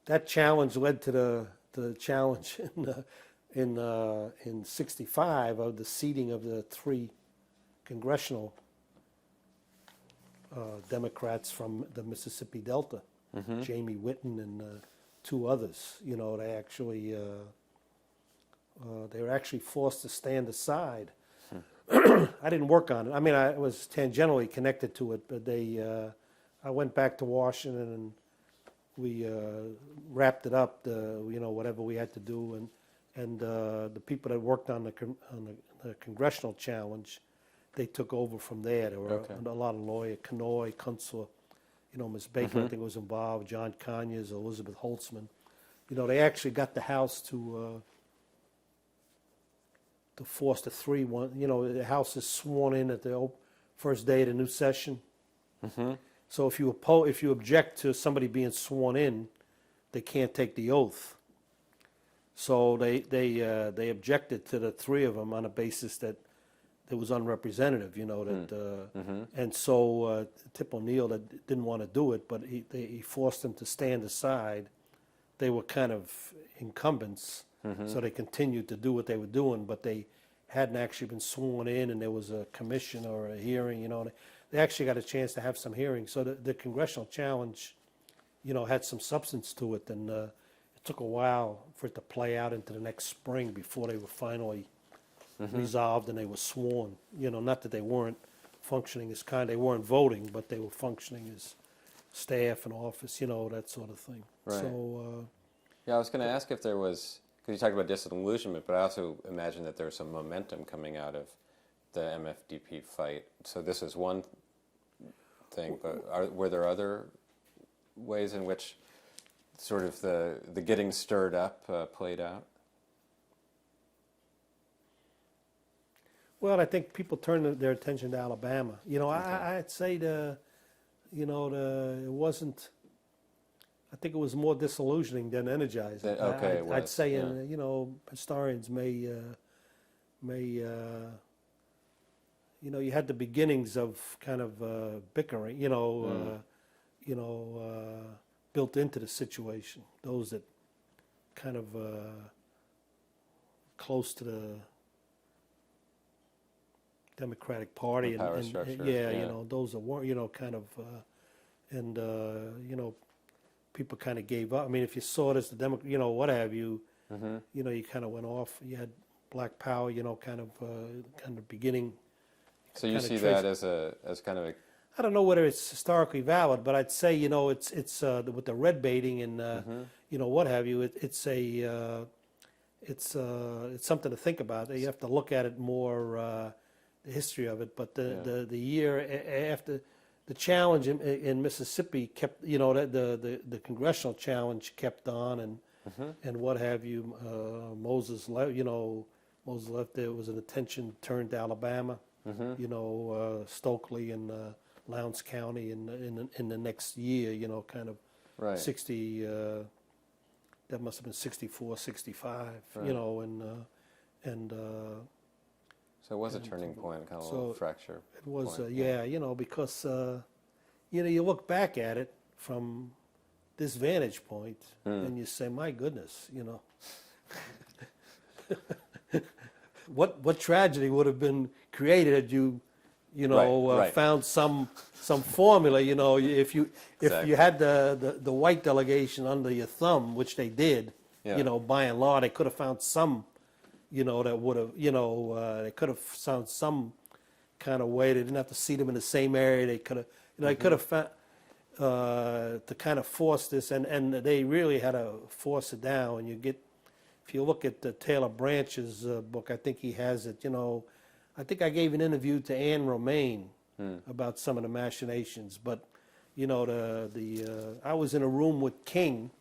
that challenge led to the challenge in '65 of the seating of the 3 congressional Democrats from the Mississippi Delta, Jamie Whitten and two others. You know, they were actually forced to stand aside. I didn't work on it. I mean, I was tangentially connected to it, but I went back to Washington and we wrapped it up. Whatever we had to do, and the people that worked on the congressional challenge, they took over from there. There were a lot of lawyers, Kanoy, Kunzler, Ms. Baker, I think was involved, John Conyers, Elizabeth Holtzman. They actually got the House to force the 3-1. The House is sworn in at the first day of the new session. So if you object to somebody being sworn in, they can't take the oath. So they objected to the 3 of them on the basis that it was unrepresentative, and so Tip O'Neill didn't want to do it, but he forced them to stand aside. They were kind of incumbents, so they continued to do what they were doing, but they hadn't actually been sworn in, and there was a commission or a hearing. They actually got a chance to have some hearings. So the congressional challenge, had some substance to it, and it took a while for it to play out into the next spring before they were finally resolved and they were sworn. Not that they weren't functioning as they weren't voting, but they were functioning as staff and office, that sort of thing. Right. So, I was going to ask if there was, because you talked about disillusionment, but I also imagine that there's some momentum coming out of the MFDP fight. So this is one thing, but were there other ways in which sort of the getting stirred up played out? Well, I think people turned their attention to Alabama. I'd say it wasn't. I think it was more disillusioning than energizing. I'd say, historians may, you had the beginnings of kind of bickering, built into the situation. Those that kind of close to the Democratic Party, power structure. Those that weren't, kind of, people kind of gave up. I mean, if you saw it as the Democrat, what have you, you kind of went off. You had Black Power, kind of beginning. So you see that as kind of a. I don't know whether it's historically valid, but I'd say it's with the red baiting and what have you. It's something to think about. You have to look at it more. The history of it, but the year after the challenge in Mississippi kept, the congressional challenge kept on, and what have you. Moses left. Moses left. There was an attention turned to Alabama. Stokely and Lowndes County in the next year. Kind of 60. That must have been 64, 65. Right. So it was a turning point, kind of a little fracture. It was, point, because, you look back at it from this vantage point and you say, my goodness, what tragedy would have been created had you, found some formula, if you had the white delegation under your thumb, which they did, by and large, they could have found some. That would have, they could have found some kind of way. They didn't have to see them in the same area. They could have, they could have found, to kind of force this, and they really had to force it down. And if you look at Taylor Branch's book, I think he has it, I think I gave an interview to Anne Romaine about some of the machinations, but, I was in a room with King.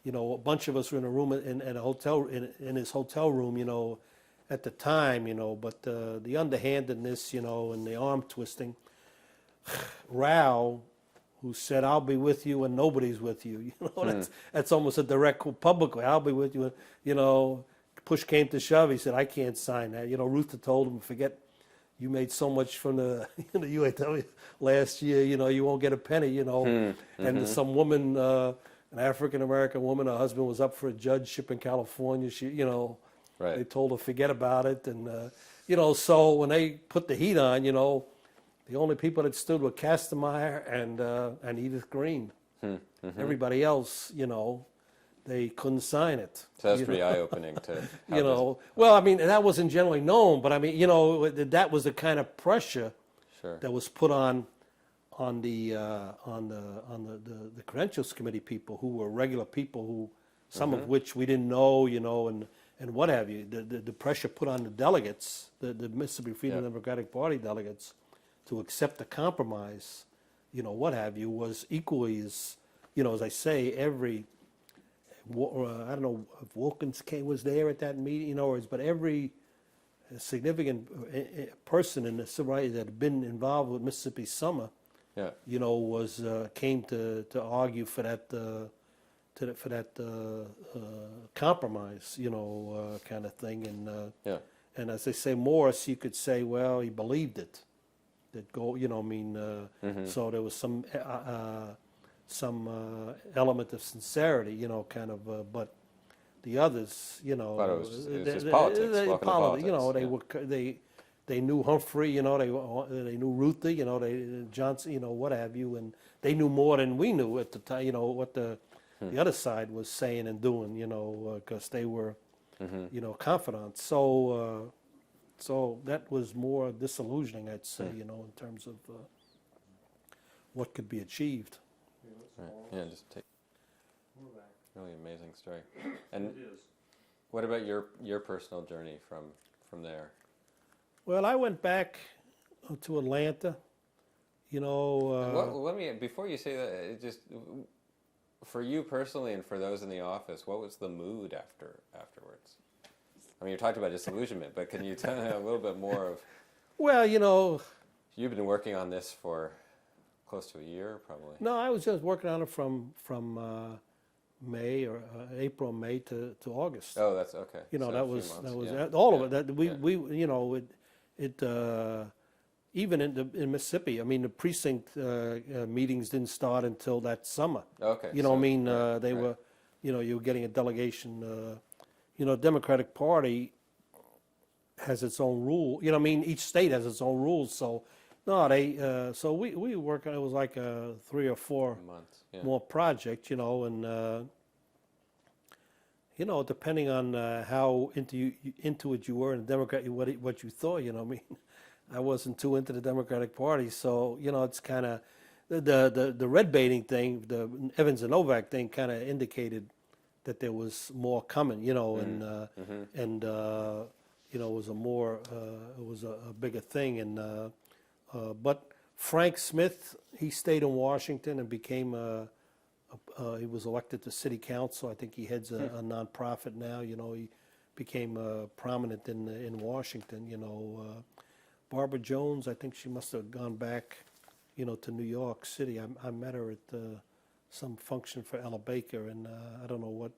A bunch of us were in a room in a hotel in his hotel room, at the time, But the underhandedness, and the arm twisting. Rao, who said, "I'll be with you when nobody's with you," that's almost a direct quote publicly. "I'll be with you," Push came to shove. He said, "I can't sign that." Ruther told him, "Forget, you made so much from the UAW last year. You won't get a penny." And some woman. An African-American woman, her husband was up for a judgeship in California. She, they told her forget about it. And, so when they put the heat on, The only people that stood were Kastenmeier and Edith Green. Everybody else, they couldn't sign it. So that's pretty eye-opening to Well, I mean, that wasn't generally known, but I mean, that was the kind of pressure Sure. that was put on the credentials committee people, who were regular people, who some of which we didn't know, and what have you. The pressure put on the delegates, the Mississippi Freedom Democratic Party delegates, to accept the compromise, what have you, was equally as, as I say, I don't know if Wilkins was there at that meeting, but every significant person in the civil rights that had been involved with Mississippi Summer, came to argue for that compromise, kind of thing, and as they say, Morris, you could say, well, he believed it. So there was some element of sincerity, but the others, But it was just politics. Welcome to politics. They knew Humphrey, they knew Ruthie, they Johnson, what have you, and they knew more than we knew at the time, what the other side was saying and doing, because they were, confidants. So that was more disillusioning, I'd say, in terms of what could be achieved. Right. Yeah, just take. We're back. Really amazing story. And It is. what about your personal journey from there? Well, I went back to Atlanta, Let me, before you say that, for you personally and for those in the office, what was the mood afterwards? I mean, you talked about disillusionment, but can you tell me a little bit more of? Well, You've been working on this for close to a year, probably. no, I was just working on it from May or April, May to August. Oh, that's okay. So a that few was months, yeah. all Yeah. of it. That we Yeah. Even in Mississippi. I mean, the precinct meetings didn't start until that summer. Okay. They right. were, you were getting a delegation. Democratic Party has its own rule. Each state has its own rules. So, no, so we work. It was like a 3 or 4 months. Yeah. more project. And depending on how into it you were in the Democrat, what you thought. I wasn't too into the Democratic Party, so it's kind of the red baiting thing, the Evans and Novak thing, kind of indicated that there was more coming, and it was a bigger thing, and but Frank Smith, he stayed in Washington and became he was elected to city council. I think he heads a nonprofit now. He became prominent in Washington. Barbara Jones, I think she must have gone back, to New York City. I met her at some function for Ella Baker, and I don't know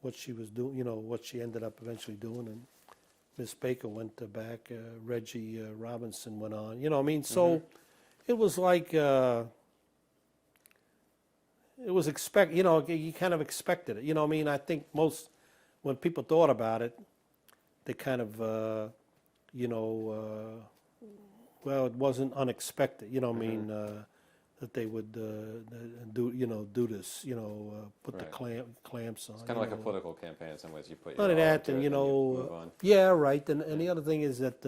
what she was doing, what she ended up eventually doing. And Miss Baker went back. Reggie Robinson went on. So it was like it was you kind of expected it. I think when people thought about it, they kind of well, it wasn't unexpected, that they would do this, put the clamps on. It's kind of like a political campaign in some ways. You put Not your all that, into and it, then you move on. yeah, right. And the other thing is that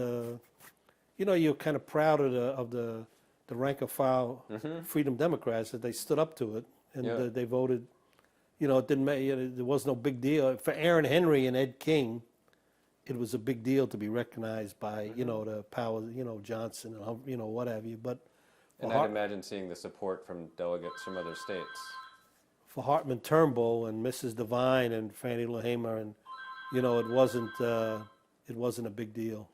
you're kind of proud of the rank and file Freedom Democrats, that they stood up to it and they voted. It didn't matter. There was no big deal for Aaron Henry and Ed King. It was a big deal to be recognized by the power, Johnson and what have you. But And I'd imagine seeing the support from delegates from other states. For Hartman Turnbull and Mrs. Devine and Fannie Lou Hamer, and it wasn't a big deal.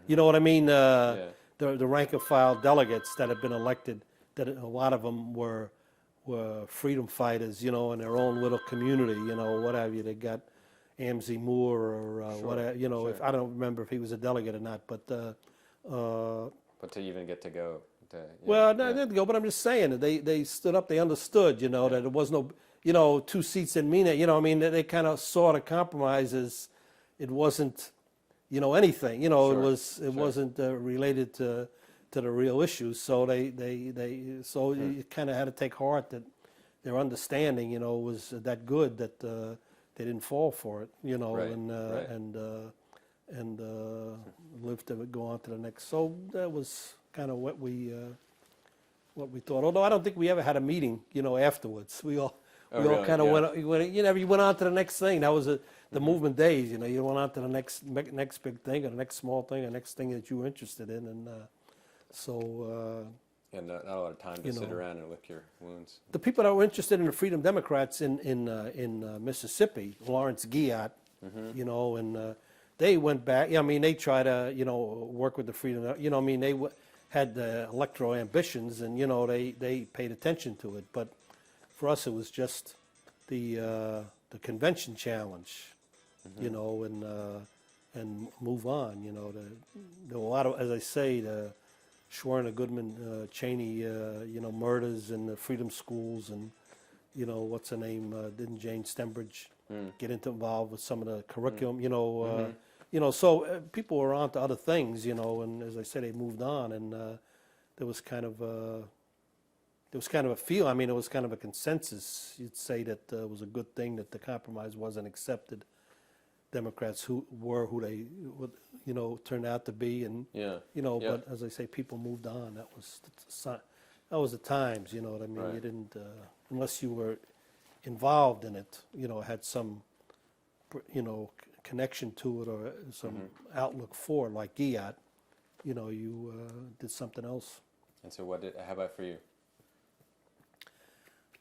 You know what I mean? The rank and file delegates that have been elected, that a lot of them were freedom fighters, in their own little community, what have you. They got Amzie Moore or whatever, if I don't remember if he was a delegate or not, but But to even get to go. Well, no, they didn't go, but I'm just saying that they stood up, they understood, that it was no, 2 seats didn't mean it, they kind of saw the compromise as it wasn't, anything, it wasn't related to to the real issues. So so you kind of had to take heart that their understanding, was that good that they didn't fall for it, Right, and right. and live to go on to the next. So that was kind of what we thought. Although I don't think we ever had a meeting, afterwards. We all Oh, we all really? kind of Yeah. you went on to the next thing. That was the movement days. You went on to the next big thing, or the next small thing, or the next thing that you were interested in, and so. And not a lot of time to You sit know. around and lick your wounds. The people that were interested in the Freedom Democrats in Mississippi, Lawrence Guyot, and they went back. I mean, they tried to work with the Freedom. I mean, they had electoral ambitions, and they paid attention to it. But for us, it was just the convention challenge, and move on. There were a lot of, as I say, the Schwerner, Goodman, Cheney, murders and the freedom schools, and what's her name? Didn't Jane Stembridge get involved with some of the curriculum? So people were on to other things, and as I said, they moved on, and there was kind of a feel. I mean, it was kind of a consensus. You'd say that it was a good thing that the compromise wasn't accepted. Democrats who they turned out to be, and Yeah. but as I say, people moved on. That was the times. You know what I mean? Right. You didn't unless you were involved in it. Had some connection to it or some outlook for it, like Guyot. You did something else. And so how about for you?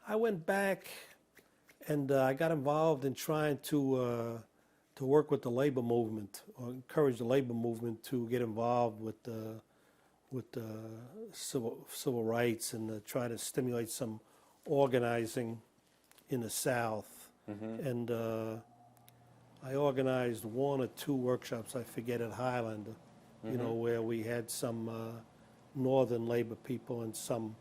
I went back and I got involved in trying to work with the labor movement, or encourage the labor movement to get involved with civil rights, and try to stimulate some organizing in the South. And I organized one or two workshops, I forget, at Highlander, where we had some northern labor people and some,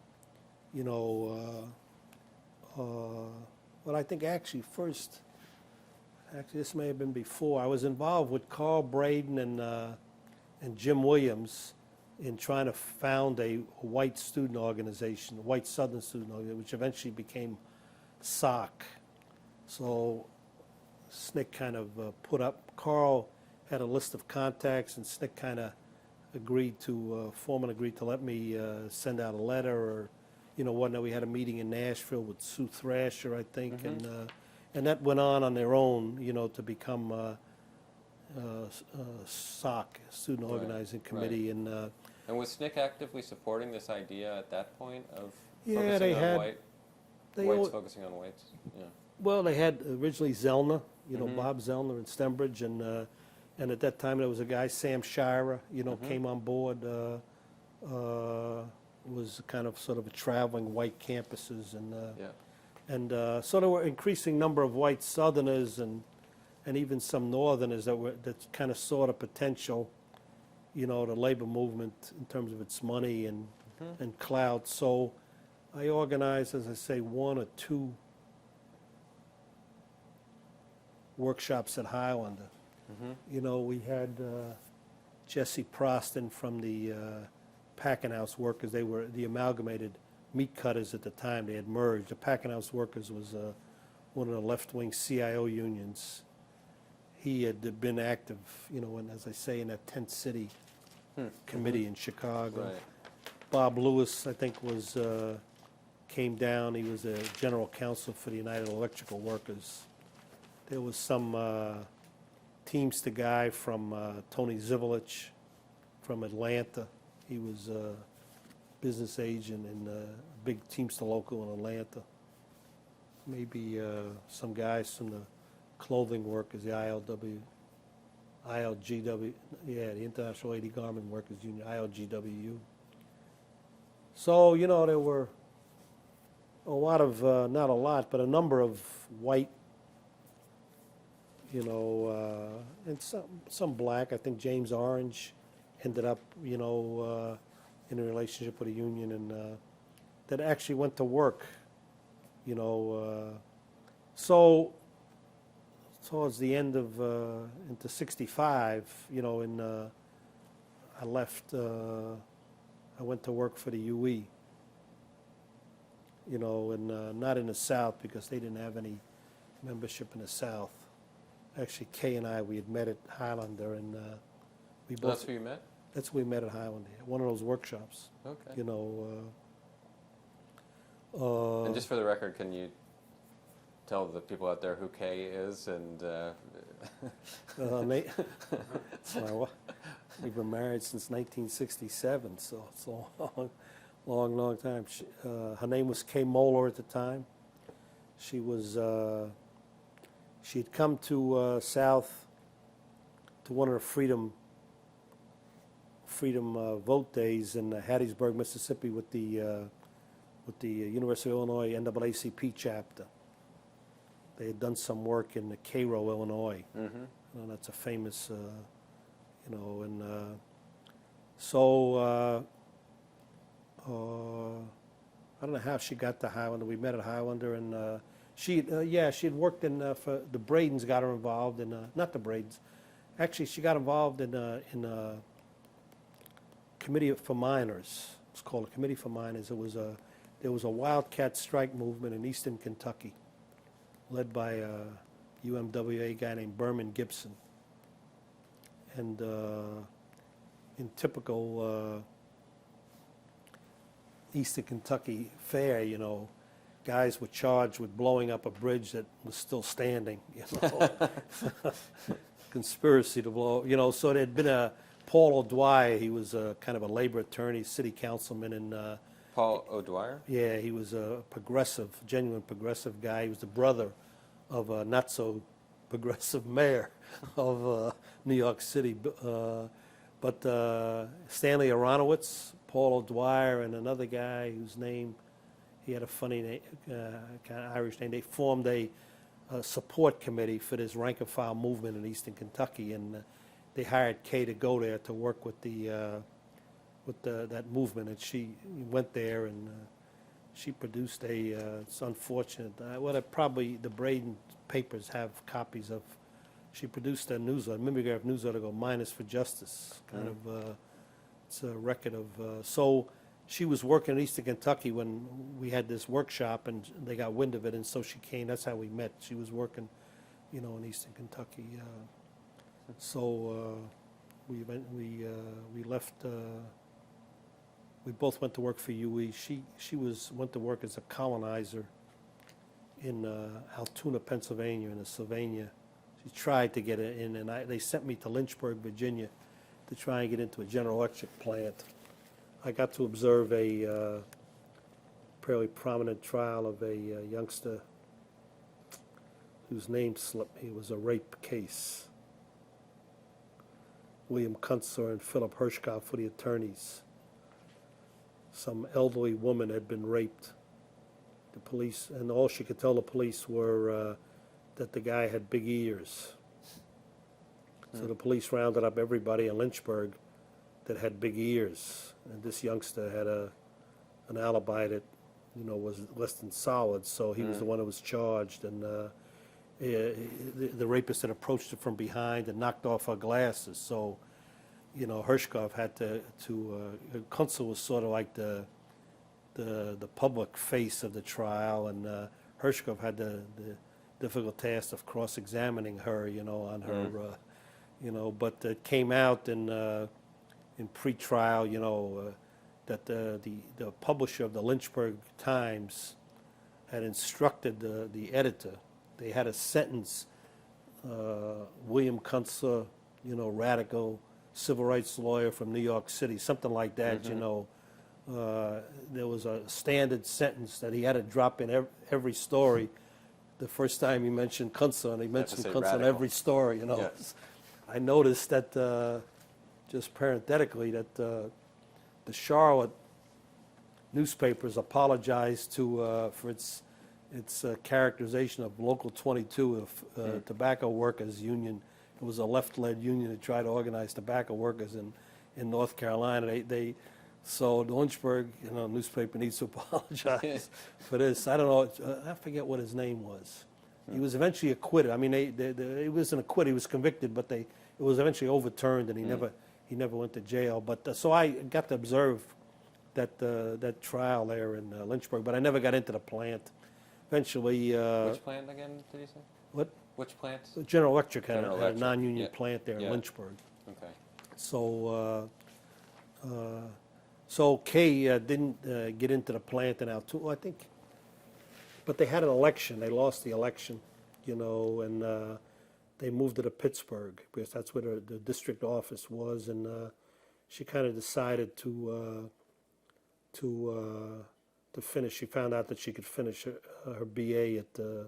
but I think actually this may have been before. I was involved with Carl Braden and Jim Williams in trying to found a white student organization, a white Southern student organization, which eventually became SOC. So SNCC kind of Carl had a list of contacts, and SNCC kind of Foreman agreed to let me send out a letter, or, whatnot. We had a meeting in Nashville with Sue Thrasher, I think, and that went on their own, to become SOC, Student Organizing Committee, right. And was SNCC actively supporting this idea at that point of Yeah, they focusing on had- whites focusing on whites? Yeah. Well, they had originally Zellner, Bob Zellner and Stembridge, and at that time there was a guy, Sam Shira, came on board, was kind of sort of a traveling white campuses, and Yeah. and so there were increasing number of white Southerners and even some Northerners that kind of saw the potential, the labor movement in terms of its money and clout. So I organized, as I say, one or two workshops at Highlander. We had Jesse Proston from the packing house workers. They were the amalgamated meat cutters at the time. They had merged. The packing house workers was one of the left-wing CIO unions. He had been active, as I say, in that tent city committee in Chicago. Right. Bob Lewis, I think, came down. He was a general counsel for the United Electrical Workers. There was some Teamster guy from Tony Zivelich from Atlanta. He was a business agent and a big Teamster local in Atlanta. Maybe some guys from the clothing workers, the ILGW, the International Lady Garment Workers Union, ILGWU. So, there were a lot of, not a lot, but a number of white, and some black. I think James Orange ended up, in a relationship with a union, and that actually went to work, so towards the end of, into 65, I left, I went to work for the UE, you know, and not in the South because they didn't have any membership in the South. Actually, Kay and I, we had met at Highlander, and we So both. that's who you met? That's where we met at Highlander, one of those workshops. Okay. You know. And just for the record, can you tell the people out there who Kay is and Nate, well, we've been married since 1967, so it's a long time. Her name was Kay Moeller at the time. She was, she'd come to South to one of the Freedom vote days in Hattiesburg, Mississippi, with the University of Illinois NAACP chapter. They had done some work in Cairo, Illinois. Mm-hmm. That's a famous, you know, and so I don't know how she got to Highlander. We met at Highlander, and she had worked in for the Bradens. Got her involved in not the Bradens, actually she got involved in a committee for miners. It's called a committee for miners. There was a wildcat strike movement in eastern Kentucky, led by a UMWA guy named Berman Gibson. And in typical eastern Kentucky fare, you know, guys were charged with blowing up a bridge that was still standing, you know. Conspiracy to blow, you know, so there had been a Paul O'Dwyer. He was a kind of a labor attorney, city councilman in Paul O'Dwyer? yeah, he was a progressive, genuine progressive guy. He was the brother of a not so progressive mayor of New York City. But Stanley Aronowitz, Paul O'Dwyer, and another guy whose name, he had a funny name, kind of Irish name. They formed a support committee for this rank and file movement in eastern Kentucky, and they hired Kay to go there to work with that movement, and she went there, and she produced it's unfortunate, probably the Braden papers have copies of, she produced a newsletter, mimeograph newsletter called Miners for Justice, kind of, it's a record of, so she was working in eastern Kentucky when we had this workshop, and they got wind of it, and so she came, that's how we met. She was working, you know, in eastern Kentucky. So we left, we both went to work for UE. She went to work as a colonizer in Altoona, Pennsylvania, in the Sylvania. She tried to get in, and they sent me to Lynchburg, Virginia, to try and get into a General Electric plant. I got to observe a fairly prominent trial of a youngster whose name slipped me. It was a rape case. William Kunstler and Philip Hirschkopf were the attorneys. Some elderly woman had been raped. The police, and all she could tell the police were that the guy had big ears. So the police rounded up everybody in Lynchburg that had big ears, and this youngster had an alibi that, you know, was less than solid. So he was the one who was charged, and the rapist had approached her from behind and knocked off her glasses. So, you know, Hirschkopf had to Kunstler was sort of like the public face of the trial, and Hirschkopf had the difficult task of cross-examining her, you know, on her, you know, but it came out in pre-trial, you know, that the publisher of the Lynchburg Times had instructed the editor. They had a sentence, William Kunstler, you know, radical civil rights lawyer from New York City, something like that, you know. There was a standard sentence that he had to drop in every story. The first time he mentioned Kunstler, and he mentioned Kunstler in every story, you know. Yes. I noticed that, just parenthetically, that the Charlotte newspapers apologized for its characterization of Local 22, tobacco workers union. It was a left-led union to try to organize tobacco workers in North Carolina. So the Lynchburg, you know, newspaper needs to apologize for this. I don't know. I forget what his name was. He was eventually acquitted. I mean, he wasn't acquitted. He was convicted, but it was eventually overturned, and he never went to jail. But so I got to observe that trial there in Lynchburg, but I never got into the plant. Eventually, Which plant again, did you say? what? Which plant? General Electric had General a Electric, non-union yeah. plant there in Yeah. Lynchburg. Okay. So Kay didn't get into the plant in Altoona, I think. But they had an election. They lost the election, and they moved to Pittsburgh because that's where the district office was. And she kind of decided to finish. She found out that she could finish her BA at the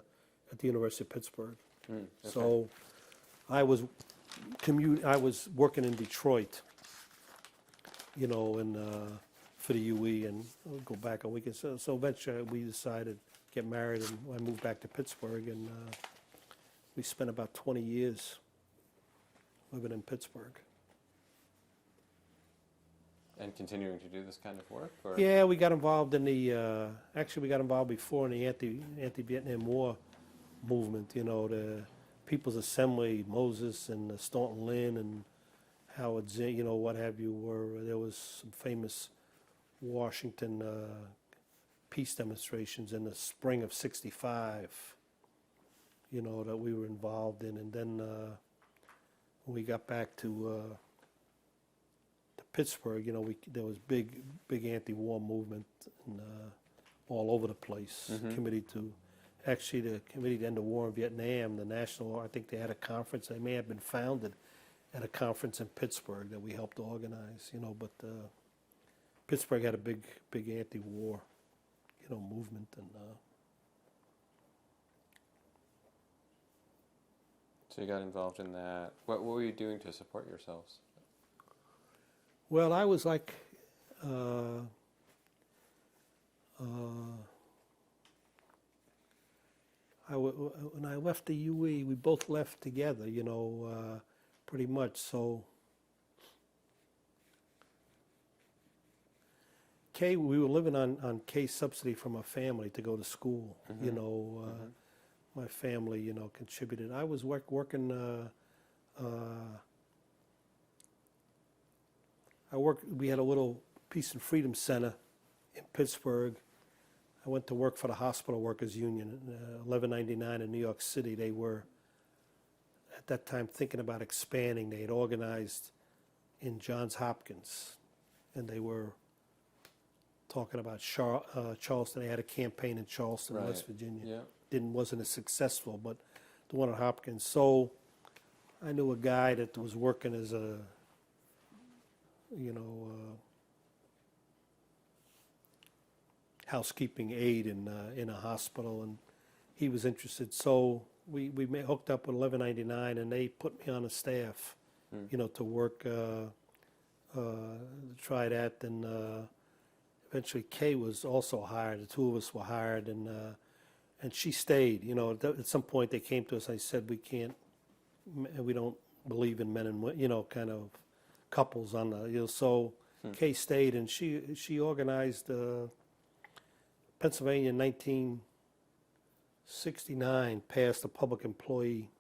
University of Pittsburgh. Okay. So I was working in Detroit, and for the UE, and I'll go back a weekend. So eventually we decided to get married, and I moved back to Pittsburgh, and we spent about 20 years living in Pittsburgh. And continuing to do this kind of work? Or? Yeah, we got involved in the, actually we got involved before in the anti-Vietnam War movement, the People's Assembly, Moses and Staunton Lynn and Howard Zinn, what have you, there was some famous Washington peace demonstrations in the spring of '65, that we were involved in. And then when we got back to Pittsburgh, there was big anti-war movement and, all over the place. Mm-hmm. The Committee to End the War in Vietnam, the national, I think they had a conference. They may have been founded at a conference in Pittsburgh that we helped organize, but Pittsburgh had a big anti-war, movement. And So you got involved in that. What were you doing to support yourselves? well, I was like, when I left the UE, we both left together, pretty much. So Kay, we were living on Kay's subsidy from our family to go to school. Mm-hmm. My family, contributed. I was working. We had a little Peace and Freedom Center in Pittsburgh. I went to work for the Hospital Workers Union, 1199 in New York City. They were, at that time, thinking about expanding. They had organized in Johns Hopkins, and they were talking about Charleston. They had a campaign in Charleston, Right. West Virginia. Yeah. Wasn't as successful, but the one at Hopkins. So I knew a guy that was working as a, housekeeping aide in a hospital, and he was interested. So we hooked up with 1199, and they put me on the staff, to work, try that. And eventually Kay was also hired. The two of us were hired, and she stayed. At some point they came to us. I said, we don't believe in men and kind of couples on the. So Kay stayed, and she organized. Pennsylvania in 1969 passed a public employee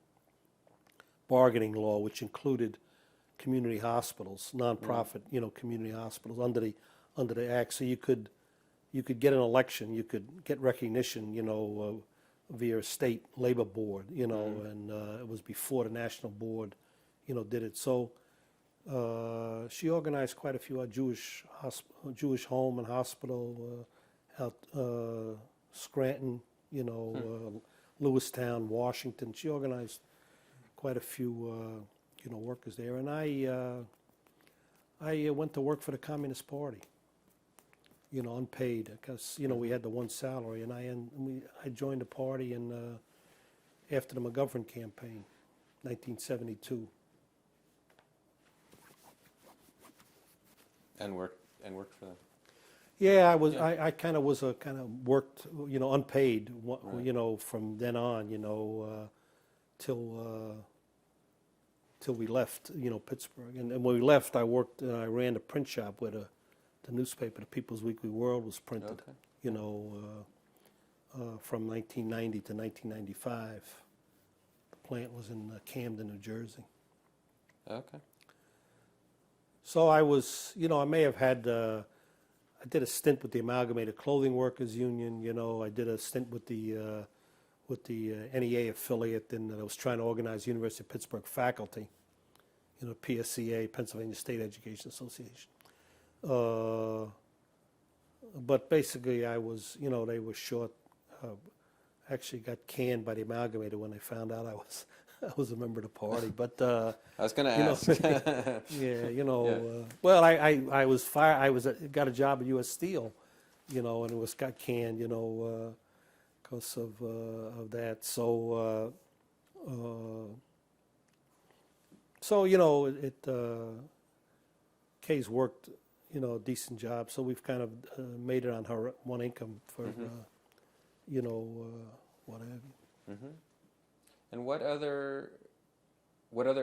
bargaining law, which included community hospitals, nonprofit, community hospitals under the act. So you could get an election, you could get recognition, via a state labor board, and it was before the national board, did it. So she organized quite a few Jewish home and hospital. Out Scranton, Lewistown, Washington. She organized quite a few, workers there. And I went to work for the Communist Party, unpaid, because we had the one salary. And I joined the party after the McGovern campaign, 1972. And worked for them. Yeah, I kind of worked, unpaid, from then on, till we left, Pittsburgh. And when we left, I ran the print shop where the newspaper, the People's Weekly World, was printed. Okay. From 1990 to 1995. The plant was in Camden, New Jersey. Okay. So I was, I may have had. I did a stint with the Amalgamated Clothing Workers Union. You know, I did a stint with the NEA affiliate, and I was trying to organize University of Pittsburgh faculty. You know, PSCA, Pennsylvania State Education Association. But basically, I was, you know, they were short. Actually, got canned by the Amalgamated when they found out I was a member of the party. But I was going to you know, ask. yeah, you know. Yeah. Well, I was fired. I was got a job at U.S. Steel, you know, and it got canned, you know, because of that. So you know, Kay's worked, you know, a decent job. So we've kind of made it on her one income for, you know, what have you. Mm-hmm. And what other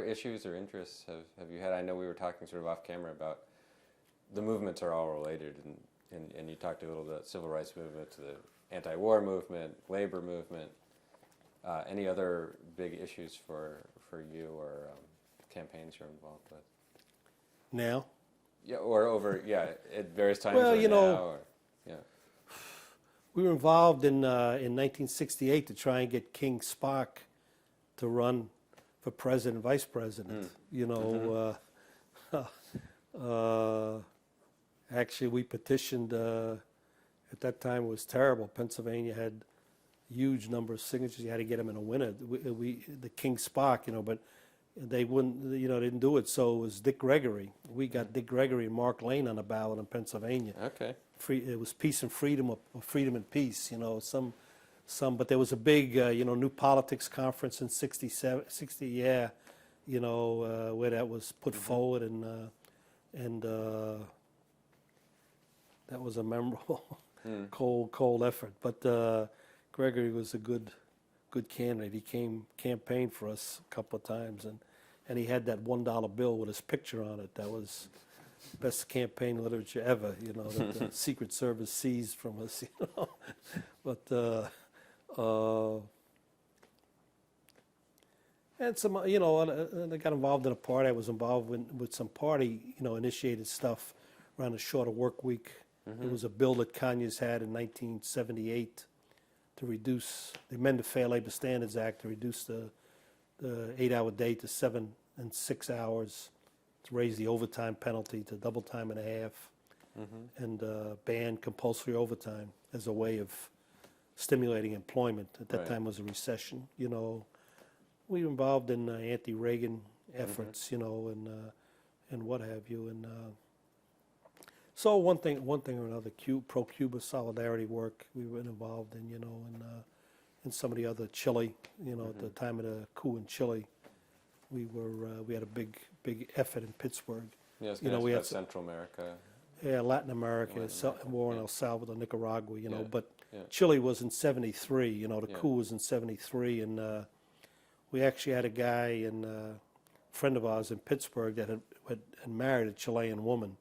issues or interests have you had? I know we were talking sort of off camera about the movements are all related, and you talked a little about civil rights movement to the anti-war movement, labor movement. Any other big issues for you or campaigns you're involved with? Now? Yeah, or over at various times. Well, or you now, know, or, yeah. we were involved in 1968 to try and get King Spock to run for president, vice president. You know, actually we petitioned. At that time, it was terrible. Pennsylvania had huge number of signatures. You had to get them in a winner. The King Spock, you know, but they wouldn't. You know, they didn't do it. So it was Dick Gregory. We got Dick Gregory and Mark Lane on the ballot in Pennsylvania. Okay. It was peace and freedom, or freedom and peace. You know, but there was a big, you know, New Politics conference in '60, you know, where that was put forward, and that was a memorable, cold effort. But Gregory was a good candidate. He campaigned for us a couple of times, and he had that $1 bill with his picture on it. That was best campaign literature ever, you know, that the Secret Service seized from us, you know. But and some, you know, I got involved in a party. I was involved with some party, you know, initiated stuff around the shorter work week. It was a bill that Conyers had in 1978 to reduce, the amend the Fair Labor Standards Act to reduce the 8-hour day to 7 and 6 hours, to raise the overtime penalty to double time and a half, and ban compulsory overtime as a way of stimulating employment. At that time was a recession, you know. We were involved in anti-Reagan efforts, you know, and what have you. And so one thing or another, pro-Cuba solidarity work we were involved in, you know, and some of the other Chile, you know, at the time of the coup in Chile, we had a big effort in Pittsburgh. Yes, you know, we had Central America. Yeah, Latin America, war in El Salvador, Nicaragua, you know, but Yeah. Chile was in '73, you know, the coup was in '73, and we actually had a guy, a friend of ours in Pittsburgh that had married a Chilean woman.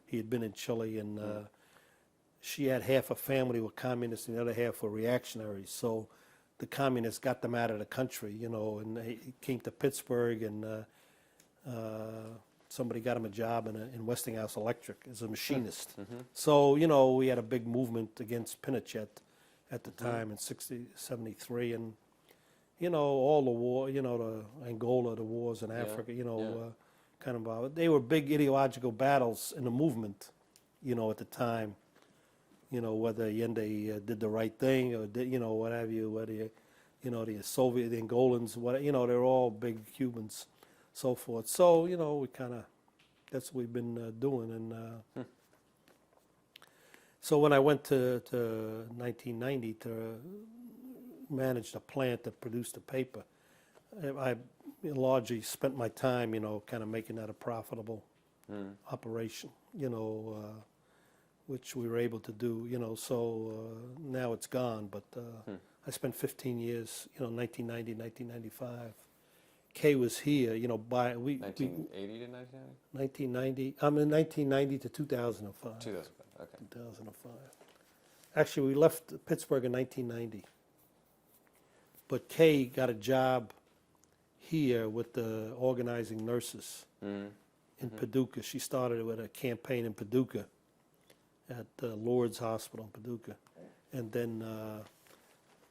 He had been in Chile, and she had half her family were communists and the other half were reactionaries. So the communists got them out of the country, you know, and he came to Pittsburgh, and somebody got him a job in Westinghouse Electric as a machinist. So, you know, we had a big movement against Pinochet at the time in '73, and, you know, all the war, you know, the Angola, the wars in Africa, you know, kind of, they were big ideological battles in the movement, you know, at the time. You know, whether Allende did the right thing or did, you know, what have you, whether, you know, the Soviet, the Angolans, what, you know, they're all big Cubans, so forth. So, you know, we kind of, that's what we've been doing. And so when I went to 1990 to manage the plant that produced the paper, I largely spent my time, you know, kind of making that a profitable operation, you know, which we were able to do, you know. So now it's gone, but I spent 15 years, you know, 1990, 1995. Kay was here, you know, 1980 to 1990? 1990. I'm in 1990 to 2005. 2005, okay. 2005. Actually, we left Pittsburgh in 1990. But Kay got a job here with the organizing nurses in Paducah. She started with a campaign in Paducah. at Lourdes Hospital in Paducah. And then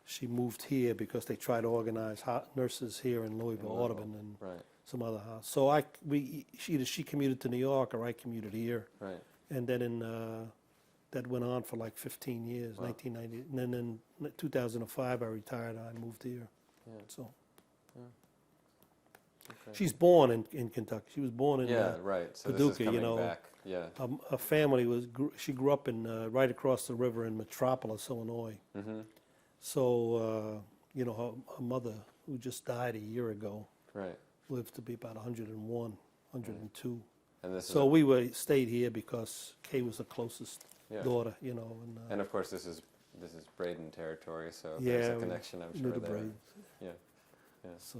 she moved here because they tried to organize nurses here in Louisville, Audubon, and Right. some other house. So either she commuted to New York or I commuted here. Right. And then that went on for like 15 years, Wow. 1990. And then in 2005, I retired. I moved here. Yeah. So Okay. she's born in Kentucky. She was born in Yeah. Right. So this Paducah, is coming you know. back. Yeah. her family she grew up in right across the river in Metropolis, Illinois. Mm-hmm. So you know, her mother, who just died a year ago, Right. lived to be about 101, 102. And this So is we stayed here because Kay was the closest yeah. daughter, you know. And of course, this is Braden territory, so yeah, there's a connection, I'm knew sure the there. Braves. Yeah. Yeah. So,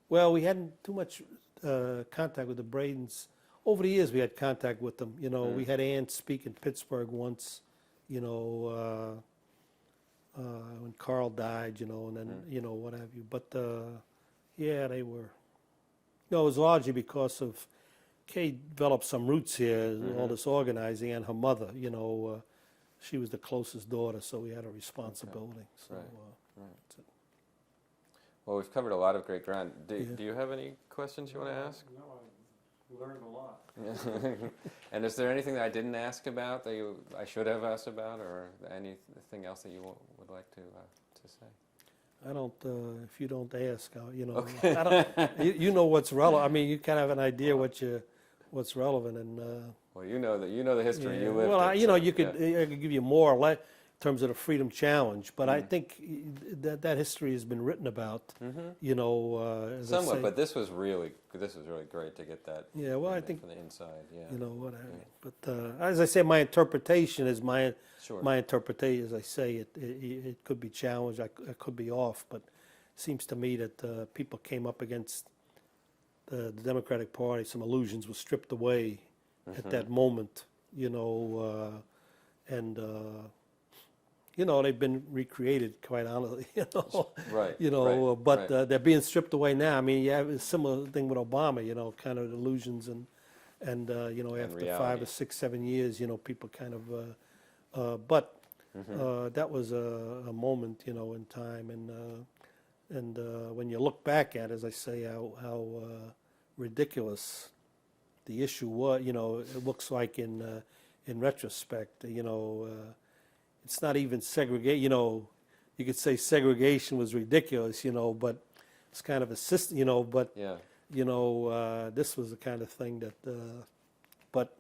well, we hadn't too much contact with the Bradens. Over the years, we had contact with them. You know, we had Ann speak in Pittsburgh once, you know, when Carl died, you know, and then, you know, what have you. But, yeah, they were. No, it was largely because of Kay developed some roots here, all this organizing, and her mother, you know, she was the closest daughter, so we had a responsibility. So, Right. Right. that's it. Well, we've covered a lot of great ground. Yeah. Do you have any questions you want to ask? No, I learned a lot. And is there anything that I didn't ask about that I should have asked about, or anything else that you would like to say? I don't, if you don't ask, you know, Okay. I don't, you know what's relevant. I mean, you kind of have an idea what's relevant, and Well, you know the history. yeah. You lived well, it. you know, so, you could yeah. I could give you more or less in terms of the Freedom Challenge, but I think that history has been written about. You know, as I Somewhat, say, but this was really great to get that. yeah. Well, I think from the inside. Yeah. you know what I mean. But as I say, my interpretation is my Sure. my interpretation. As I say, it could be challenged. I could be off, but it seems to me that people came up against the Democratic Party. Some illusions were stripped away at that moment, you know, and you know, they've been recreated, quite honestly, you know. Right. You know, right, but right. they're being stripped away now. I mean, you have a similar thing with Obama, you know, kind of illusions and you know, after 5 reality. or 6, 7 years, you know, people kind of, but that was a moment, you know, in time, and when you look back at, as I say, how ridiculous the issue was, you know, it looks like in retrospect, you know, it's not even segregate. You know, you could say segregation was ridiculous, you know, but it's kind of a system, you know. But Yeah. you know, this was the kind of thing that. But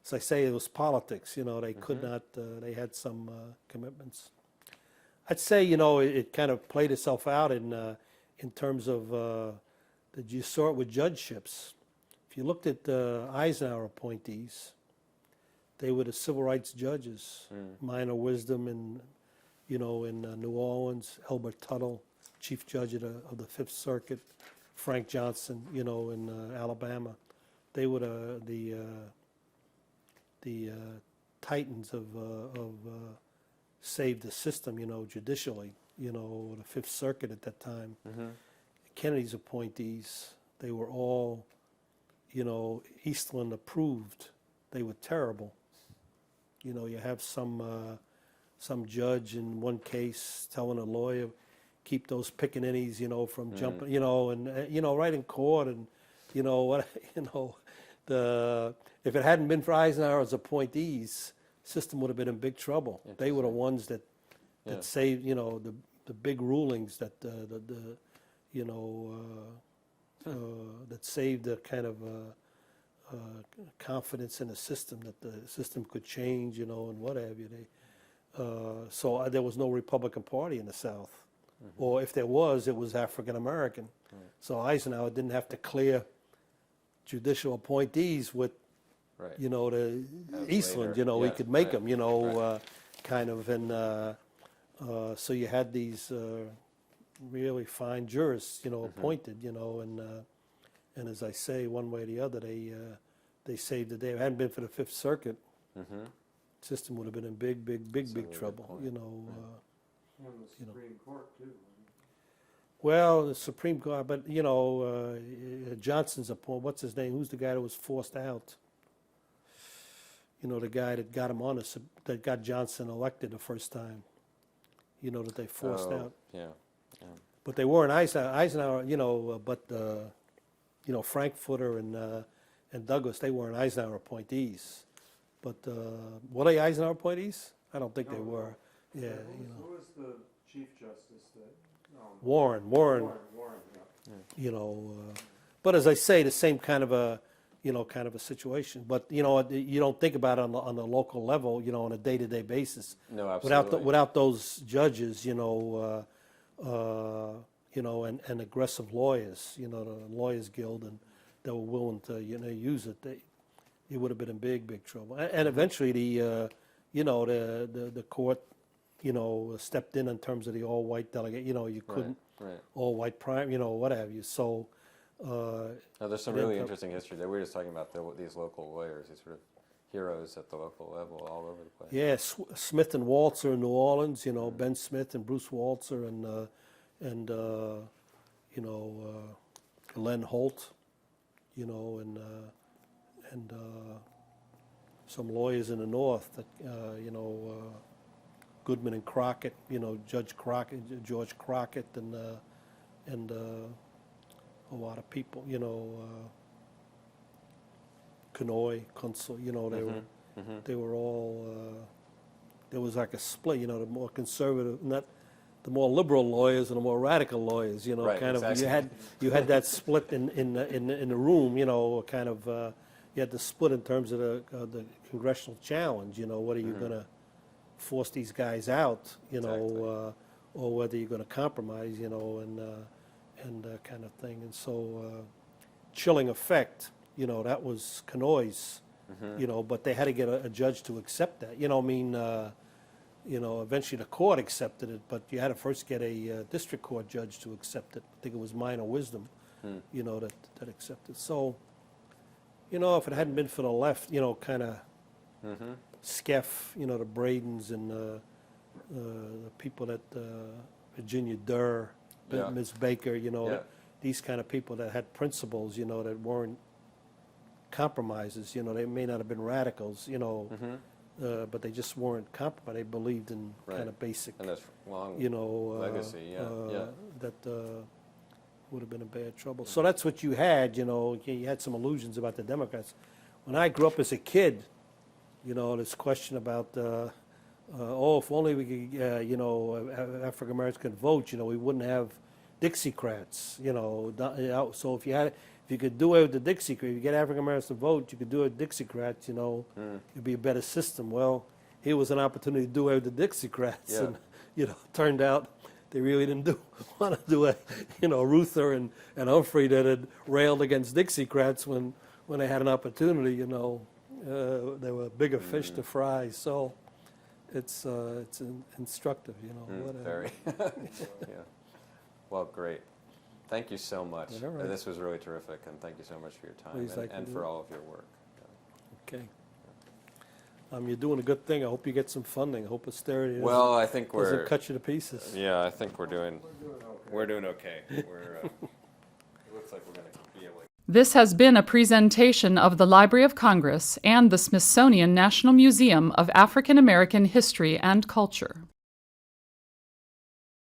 as I say, it was politics. You know, they could not. They had some commitments. I'd say, you know, it kind of played itself out in terms of that you saw it with judgeships. If you looked at Eisenhower appointees, they were the civil rights judges. Minor Wisdom in, you know, in New Orleans, Elbert Tuttle, Chief Judge of the Fifth Circuit, Frank Johnson, you know, in Alabama. They were the titans of saved the system, you know, judicially, you know, the Fifth Circuit at that time. Kennedy's appointees, they were all, you know, Eastland approved. They were terrible. You know, you have some judge in one case telling a lawyer, keep those pickaninnies, you know, from jumping, you know, and you know, right in court, and you know what, you know, if it hadn't been for Eisenhower's appointees, system would have been in big trouble. They were the ones that saved, you know, the big rulings that you know that saved the kind of confidence in the system, that the system could change, you know, and what have you. So there was no Republican Party in the South, or if there was, it was African American. So Eisenhower didn't have to clear judicial appointees with, you know, the Eastland. later. You know, he Yeah, could make right, them. You know, right. kind of, and so you had these really fine jurists, you know, appointed. You know, and as I say, one way or the other, they saved the day. If it hadn't been for the Fifth Circuit, system would have been in big trouble. point. You know. And the You know. Supreme Court, too. Well, the Supreme Court, but you know, Johnson's appointment. What's his name? Who's the guy that was forced out? you know, the guy that got him on us, that got Johnson elected the first time, you know, that they forced Oh, out. yeah. Yeah. But they weren't Eisenhower, you know, you know, Frankfurter and Douglas, they weren't Eisenhower appointees. But were they Eisenhower appointees? I don't think they No, were. no. Yeah, Who was the Chief Justice that? Warren, Warren, yeah. you know. But as I say, the same kind of a, you know, kind of a situation. But, you know, you don't think about it on the local level, you know, on a day-to-day basis. No, absolutely. Without those judges, you know, and aggressive lawyers, you know, the Lawyers Guild, and that were willing to, you know, use it, it would have been in big trouble. And eventually you know, the court, you know, stepped in terms of the all-white delegate. You know, you couldn't Right. all-white prime, you know, what have you. So. Now, there's some really interesting history there. We were just talking about these local lawyers, these sort of heroes at the local level all over the place. Yeah, Smith and Walzer in New Orleans, you know, Ben Smith and Bruce Walzer and you know, Len Holt, you know, and some lawyers in the North that, you know, Goodman and Crockett, you know, George Crockett, and a lot of people, you know, Conoy, Kunzel, you know, they were all, there was like a split, you know, the more conservative, the more liberal lawyers and the more radical lawyers, you know, Right, kind exactly. of, you had that split in the room, you know, kind of, you had the split in terms of the congressional challenge, you know, what are you going to force these guys out, you know, or whether you're going to compromise, you know, and kind of thing. And so chilling effect, you know, that was Conoy's, you know, but they had to get a judge to accept that. You know, I mean, you know, eventually the court accepted it, but you had to first get a district court judge to accept it. I think it was Minor Wisdom, you know, that accepted. So, you know, if it hadn't been for the left, you know, kind of Skeff, you know, the Bradens and the people that Virginia Durr, Yeah. Ms. Baker, you know, Yeah. these kind of people that had principles, you know, that weren't compromises, you know, they may not have been radicals, you know, but they just weren't compromised. They believed in kind of basic, And that's long you know, legacy, yeah. that would have been in bad trouble. So that's what you had, you know, you had some illusions about the Democrats. When I grew up as a kid, you know, this question about, oh, if only we could, you know, African Americans could vote, you know, we wouldn't have Dixiecrats, you know. So if you could do away with the Dixiecrats, if you get African Americans to vote, you could do it with Dixiecrats, you know, it'd be a better system. Well, here was an opportunity to do away with the Dixiecrats, Yeah. and you know, turned out they really didn't want to do it. You know, Ruther and Humphrey that had railed against Dixiecrats when they had an opportunity, you know, there were bigger fish to fry. So it's instructive, you know. Whatever. Very. Yeah. Well, great. Thank you so much. All right. This was really terrific, and thank you so much for your time Please, thank and you. for all of your work. Okay. You're doing a good thing. I hope you get some funding. I hope austerity Well, I think doesn't cut you to pieces. Yeah, I think we're doing okay. we're doing okay. We're it looks like we're going to be able to. This has been a presentation of the Library of Congress and the Smithsonian National Museum of African American History and Culture.